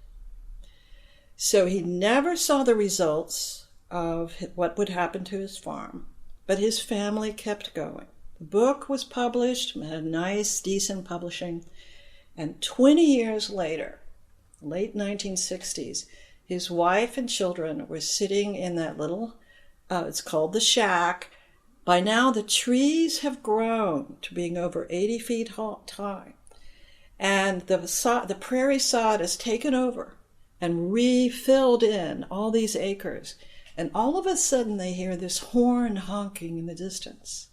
So he never saw the results of what would happen to his farm, but his family kept going. The book was published, had nice, decent publishing, And 20 years later, late 1960s, his wife and children were sitting in that little, it's called the shack. By now, the trees have grown to being over 80 feet high. And the prairie sod has taken over and refilled in all these acres. And all of a sudden, they hear this horn honking in the distance.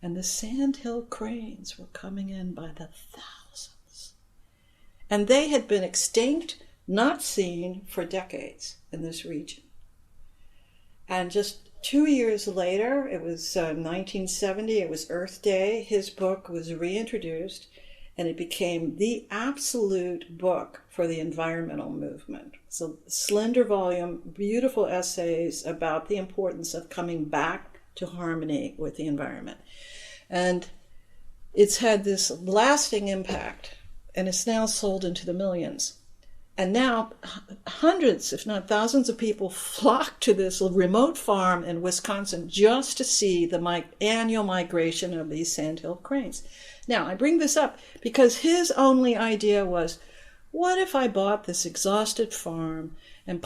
And the sandhill cranes were coming in by the thousands. And they had been extinct, not seen for decades in this region. And just 2 years later, it was 1970, it was Earth Day, his book was reintroduced, and it became the absolute book for the environmental movement. It's a slender volume, beautiful essays about the importance of coming back to harmony with the environment. And it's had this lasting impact, and it's now sold into the millions. And now hundreds, if not thousands of people flock to this remote farm in Wisconsin just to see the annual migration of these sandhill cranes. Now, I bring this up because his only idea was, what if I bought this exhausted farm and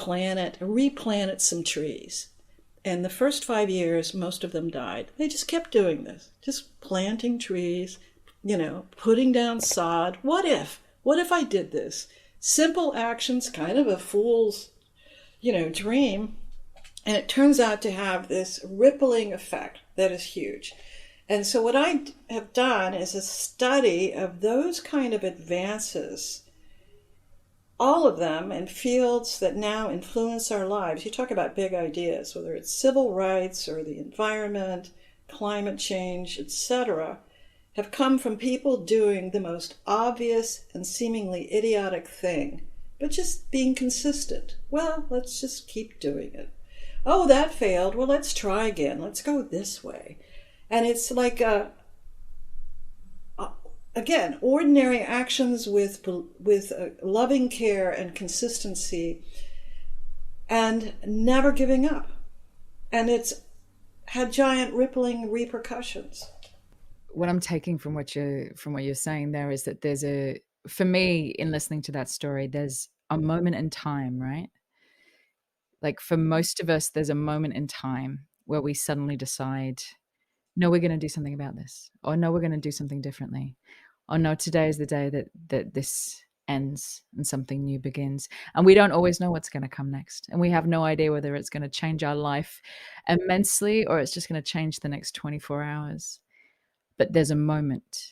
replanted some trees? And the first 5 years, most of them died. They just kept doing this, just planting trees, putting down sod. What if I did this? Simple actions, kind of a fool's, dream. And it turns out to have this rippling effect that is huge. And so what I have done is a study of those kind of advances, all of them in fields that now influence our lives. You talk about big ideas, whether it's civil rights or the environment, climate change, etc., have come from people doing the most obvious and seemingly idiotic thing, but just being consistent. Well, let's just keep doing it. Oh, that failed. Well, let's try again. Let's go this way. And it's like, again, ordinary actions with loving care and consistency and never giving up. And it's had giant rippling repercussions. What I'm taking from what you're saying there is that for me, in listening to that story, there's a moment in time, right? Like for most of us, there's a moment in time where we suddenly decide, no, we're going to do something about this, or no, we're going to do something differently, or no, today is the day that this ends and something new begins. And we don't always know what's going to come next, and we have no idea whether it's going to change our life immensely or it's just going to change the next 24 hours. But there's a moment,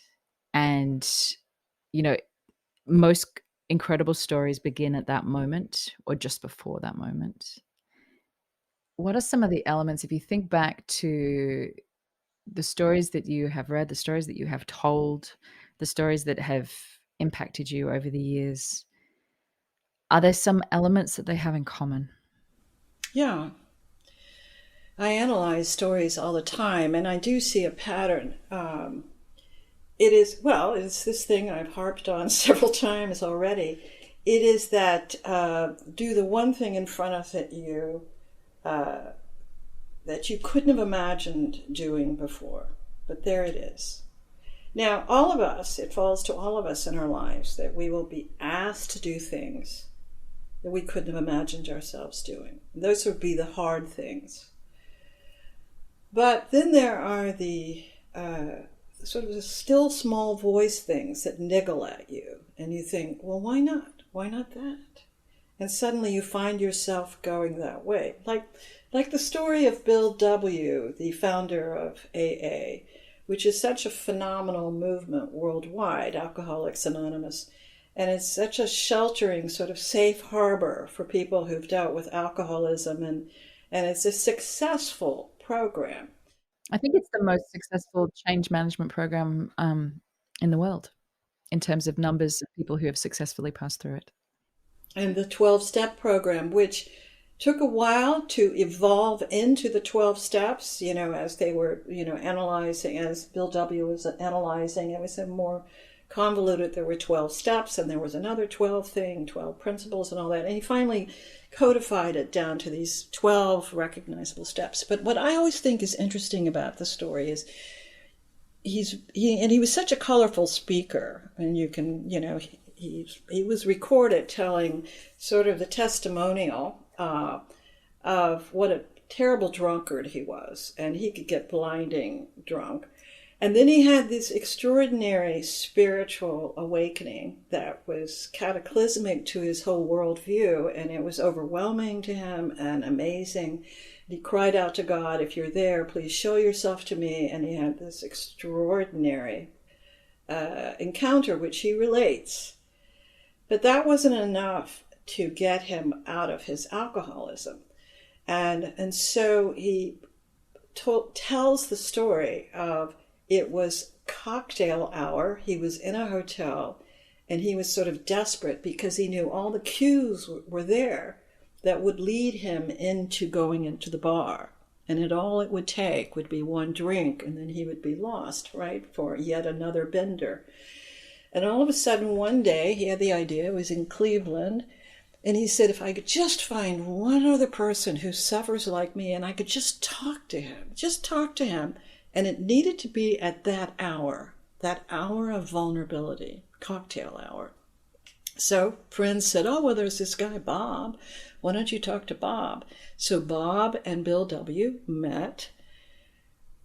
and most incredible stories begin at that moment or just before that moment. What are some of the elements, if you think back to the stories that you have read, the stories that you have told, the stories that have impacted you over the years, are there some elements that they have in common? Yeah. I analyze stories all the time, and I do see a pattern. It's this thing I've harped on several times already. It is that do the one thing in front of you that you couldn't have imagined doing before, but there it is. Now, all of us, it falls to all of us in our lives that we will be asked to do things that we couldn't have imagined ourselves doing. Those would be the hard things. But then there are the sort of the still small voice things that niggle at you, and you think, well, why not? Why not that? And suddenly you find yourself going that way. Like the story of Bill W., the founder of AA, which is such a phenomenal movement worldwide, Alcoholics Anonymous. And it's such a sheltering, sort of safe harbor for people who've dealt with alcoholism, and it's a successful program. I think it's the most successful change management program in the world in terms of numbers of people who have successfully passed through it. And the 12-step program, which took a while to evolve into the 12 steps, as they were, analyzing, as Bill W. was analyzing, it was a more convoluted. There were 12 steps, and there was another 12 principles and all that. And he finally codified it down to these 12 recognizable steps. But what I always think is interesting about the story is he was such a colorful speaker, and you can, he was recorded telling sort of the testimonial of what a terrible drunkard he was, and he could get blinding drunk. And then he had this extraordinary spiritual awakening that was cataclysmic to his whole worldview, and it was overwhelming to him and amazing. He cried out to God, "If you're there, please show yourself to me." And he had this extraordinary encounter, which he relates. But that wasn't enough to get him out of his alcoholism. And so he tells the story of, it was cocktail hour. He was in a hotel, and he was sort of desperate because he knew all the cues were there that would lead him into going into the bar. And all it would take would be one drink, and then he would be lost, right, for yet another bender. And all of a sudden, one day, he had the idea, it was in Cleveland, and he said, if I could just find one other person who suffers like me, and I could just talk to him. And it needed to be at that hour of vulnerability, cocktail hour. So friends said, oh, well, there's this guy, Bob. Why don't you talk to Bob? So Bob and Bill W. met.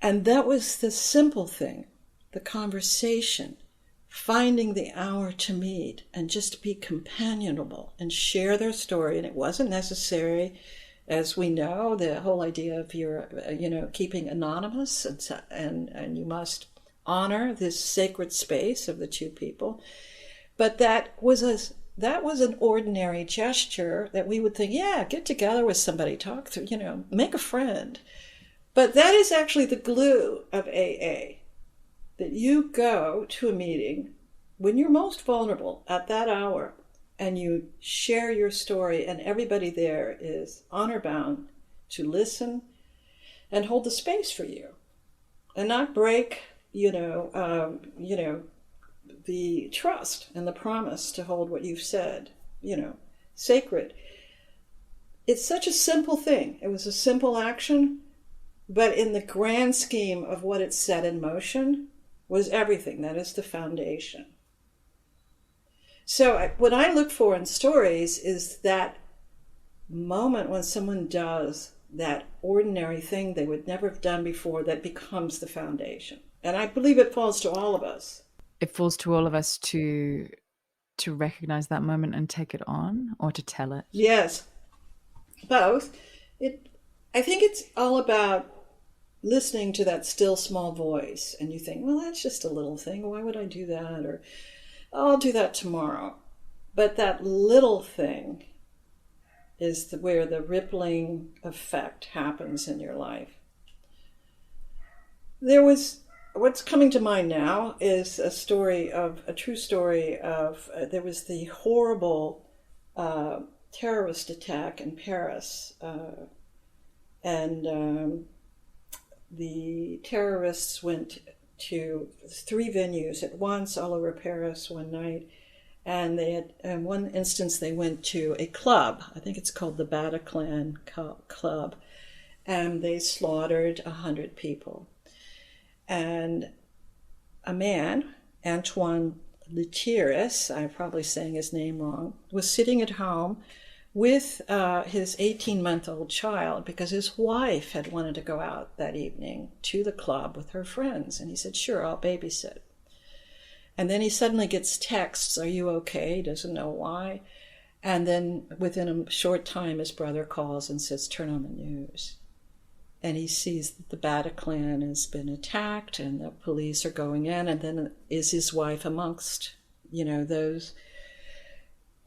And that was the simple thing, the conversation, finding the hour to meet and just be companionable and share their story. And it wasn't necessary, as we know, the whole idea of your, keeping anonymous, and you must honor this sacred space of the two people. But that was an ordinary gesture that we would think, yeah, get together with somebody, talk through, make a friend. But that is actually the glue of AA, that you go to a meeting when you're most vulnerable at that hour, and you share your story, and everybody there is honor-bound to listen and hold the space for you, and not break, the trust and the promise to hold what you've said, sacred. It's such a simple thing. It was a simple action, but in the grand scheme of what it set in motion was everything. That is the foundation. So what I look for in stories is that moment when someone does that ordinary thing they would never have done before that becomes the foundation. And I believe it falls to all of us. It falls to all of us to recognize that moment and take it on, or to tell it. Yes, both. I think it's all about listening to that still small voice, and you think, well, that's just a little thing. Why would I do that? Or I'll do that tomorrow. But that little thing is where the rippling effect happens in your life. What's coming to mind now is a true story of, there was the horrible terrorist attack in Paris. And the terrorists went to 3 venues at once all over Paris one night. And in one instance, they went to a club. I think it's called the Bataclan Club. And they slaughtered 100 people. And a man, Antoine Letieris, I'm probably saying his name wrong, was sitting at home with his 18-month-old child because his wife had wanted to go out that evening to the club with her friends. And he said, sure, I'll babysit. And then he suddenly gets texts, are you okay? He doesn't know why. And then within a short time, his brother calls and says, turn on the news. And he sees that the Bataclan has been attacked and the police are going in. And then is his wife amongst, those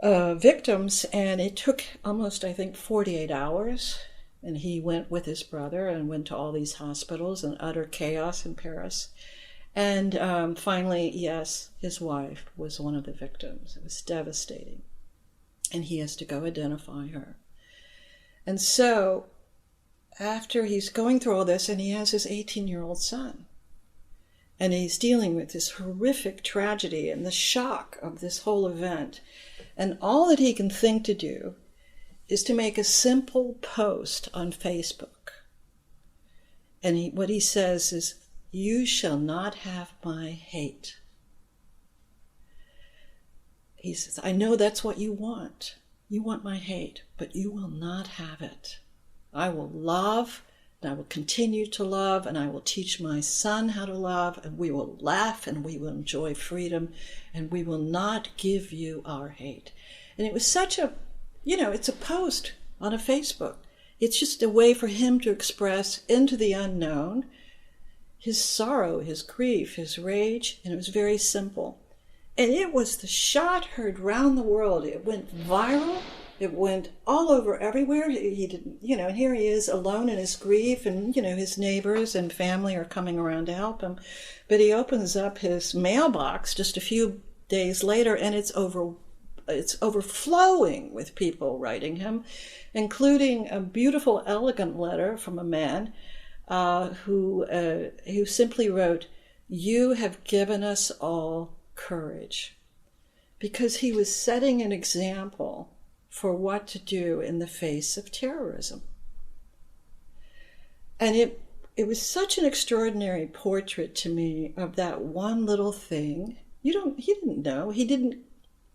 victims. And it took almost, I think, 48 hours. And he went with his brother and went to all these hospitals and utter chaos in Paris. And finally, yes, his wife was one of the victims. It was devastating. And he has to go identify her. And so after he's going through all this, and he has his 18-year-old son, and he's dealing with this horrific tragedy and the shock of this whole event, and all that he can think to do is to make a simple post on Facebook. And what he says is, "You shall not have my hate." He says, "I know that's what you want. You want my hate, but you will not have it. I will love, and I will continue to love, and I will teach my son how to love, and we will laugh, and we will enjoy freedom, and we will not give you our hate." And it was such a, it's a post on a Facebook. It's just a way for him to express into the unknown his sorrow, his grief, his rage, and it was very simple. And it was the shot heard round the world. It went viral. It went all over everywhere. He didn't, and here he is alone in his grief, and, his neighbors and family are coming around to help him. But he opens up his mailbox just a few days later, and it's overflowing with people writing him, including a beautiful, elegant letter from a man who simply wrote, "You have given us all courage," because he was setting an example for what to do in the face of terrorism. And it was such an extraordinary portrait to me of that one little thing. He didn't know.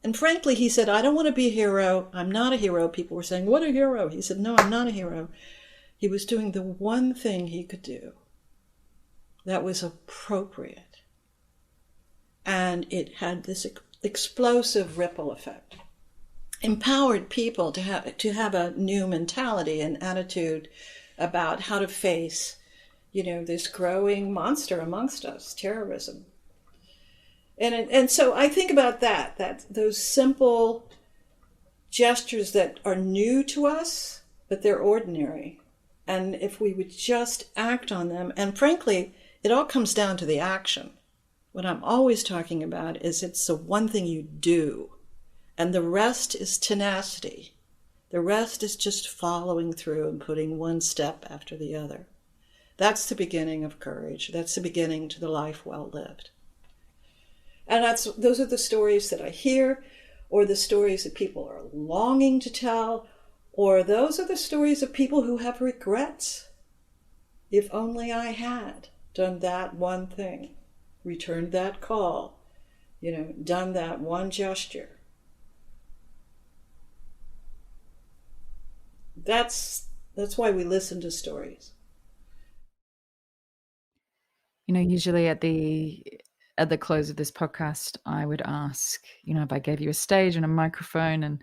And frankly, he said, "I don't want to be a hero. I'm not a hero." People were saying, "What a hero." He said, "No, I'm not a hero." He was doing the one thing he could do that was appropriate. And it had this explosive ripple effect. Empowered people to have a new mentality and attitude about how to face, this growing monster amongst us, terrorism. And so I think about that those simple gestures that are new to us, but they're ordinary. And if we would just act on them, and frankly, it all comes down to the action. What I'm always talking about is it's the one thing you do, and the rest is tenacity. The rest is just following through and putting one step after the other. That's the beginning of courage. That's the beginning to the life well lived. And those are the stories that I hear, or the stories that people are longing to tell, or those are the stories of people who have regrets. If only I had done that one thing, returned that call, done that one gesture. That's why we listen to stories. Usually at the close of this podcast, I would ask, if I gave you a stage and a microphone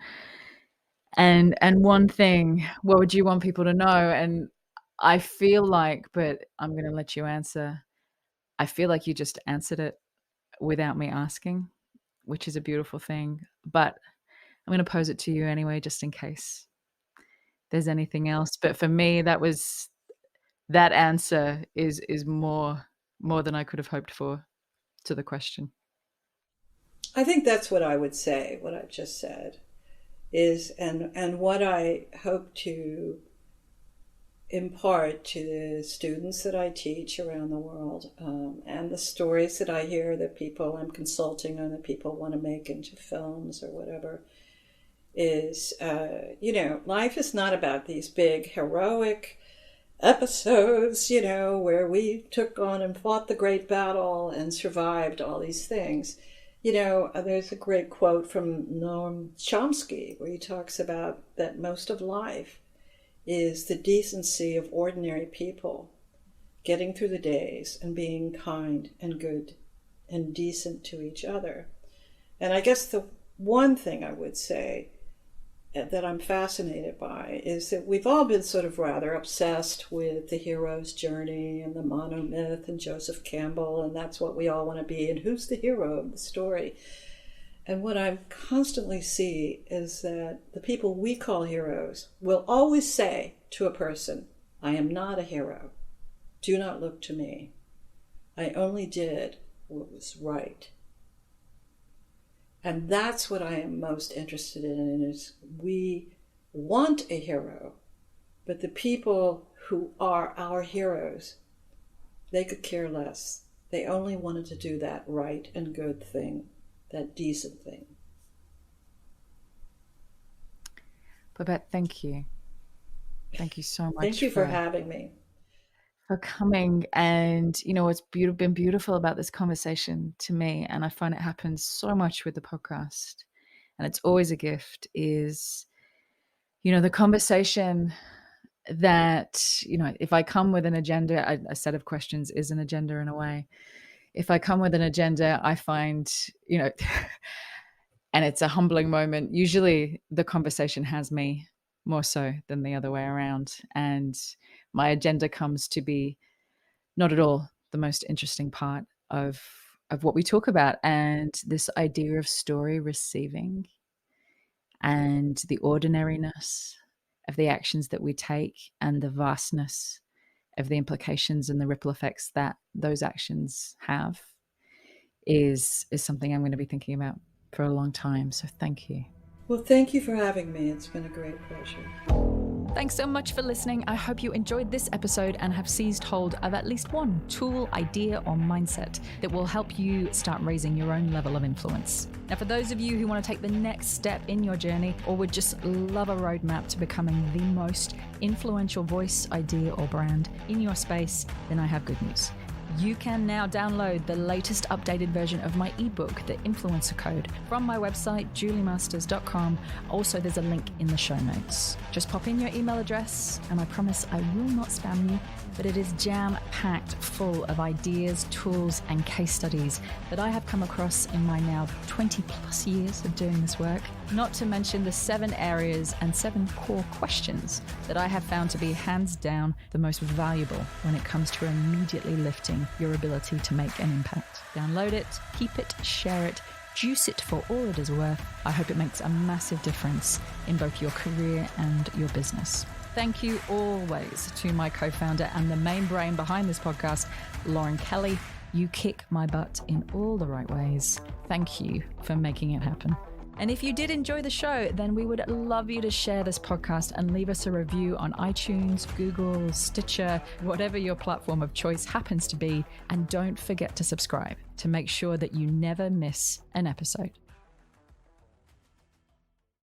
and one thing, what would you want people to know? And I feel like, but I'm going to let you answer. I feel like you just answered it without me asking, which is a beautiful thing. But I'm going to pose it to you anyway, just in case there's anything else. But for me, that answer is more than I could have hoped for to the question. I think that's what I would say, what I've just said, is and what I hope to impart to the students that I teach around the world, and the stories that I hear that people I'm consulting on, that people want to make into films or whatever, is, life is not about these big heroic episodes, where we took on and fought the great battle and survived all these things. There's a great quote from Noam Chomsky where he talks about that most of life is the decency of ordinary people getting through the days and being kind and good and decent to each other. And I guess the one thing I would say that I'm fascinated by is that we've all been sort of rather obsessed with the hero's journey and the monomyth and Joseph Campbell, and that's what we all want to be, and who's the hero of the story. And what I constantly see is that the people we call heroes will always say to a person, "I am not a hero. Do not look to me. I only did what was right." And that's what I am most interested in, is we want a hero, but the people who are our heroes, they could care less. They only wanted to do that right and good thing, that decent thing. Bobette, thank you. Thank you so much. Thank you for having me. for coming. And, you know, what's been beautiful about this conversation to me, and I find it happens so much with the podcast, and it's always a gift, is, you know, the conversation that, you know, if I come with an agenda, a set of questions is an agenda in a way. If I come with an agenda, I find, you know, and it's a humbling moment. Usually the conversation has me more so than the other way around. And my agenda comes to be not at all the most interesting part of what we talk about. And this idea of story receiving and the ordinariness of the actions that we take and the vastness of the implications and the ripple effects that those actions have is something I'm going to be thinking about for a long time. So thank you. Well, thank you for having me. It's been a great pleasure. Thanks so much for listening. I hope you enjoyed this episode and have seized hold of at least one tool, idea, or mindset that will help you start raising your own level of influence. Now, for those of you who want to take the next step in your journey or would just love a roadmap to becoming the most influential voice, idea, or brand in your space, then I have good news. You can now download the latest updated version of my ebook, The Influencer Code, from my website, juliemasters.com. Also, there's a link in the show notes. Just pop in your email address, and I promise I will not spam you, but it is jam-packed full of ideas, tools, and case studies that I have come across in my now 20 plus years of doing this work. Not to mention the 7 areas and 7 core questions that I have found to be hands down the most valuable when it comes to immediately lifting your ability to make an impact. Download it, keep it, share it, juice it for all it is worth. I hope it makes a massive difference in both your career and your business. Thank you always to my co-founder and the main brain behind this podcast, Lauren Kelly. You kick my butt in all the right ways. Thank you for making it happen. And if you did enjoy the show, then we would love you to share this podcast and leave us a review on iTunes, Google, Stitcher, whatever your platform of choice happens to be. And don't forget to subscribe to make sure that you never miss an episode.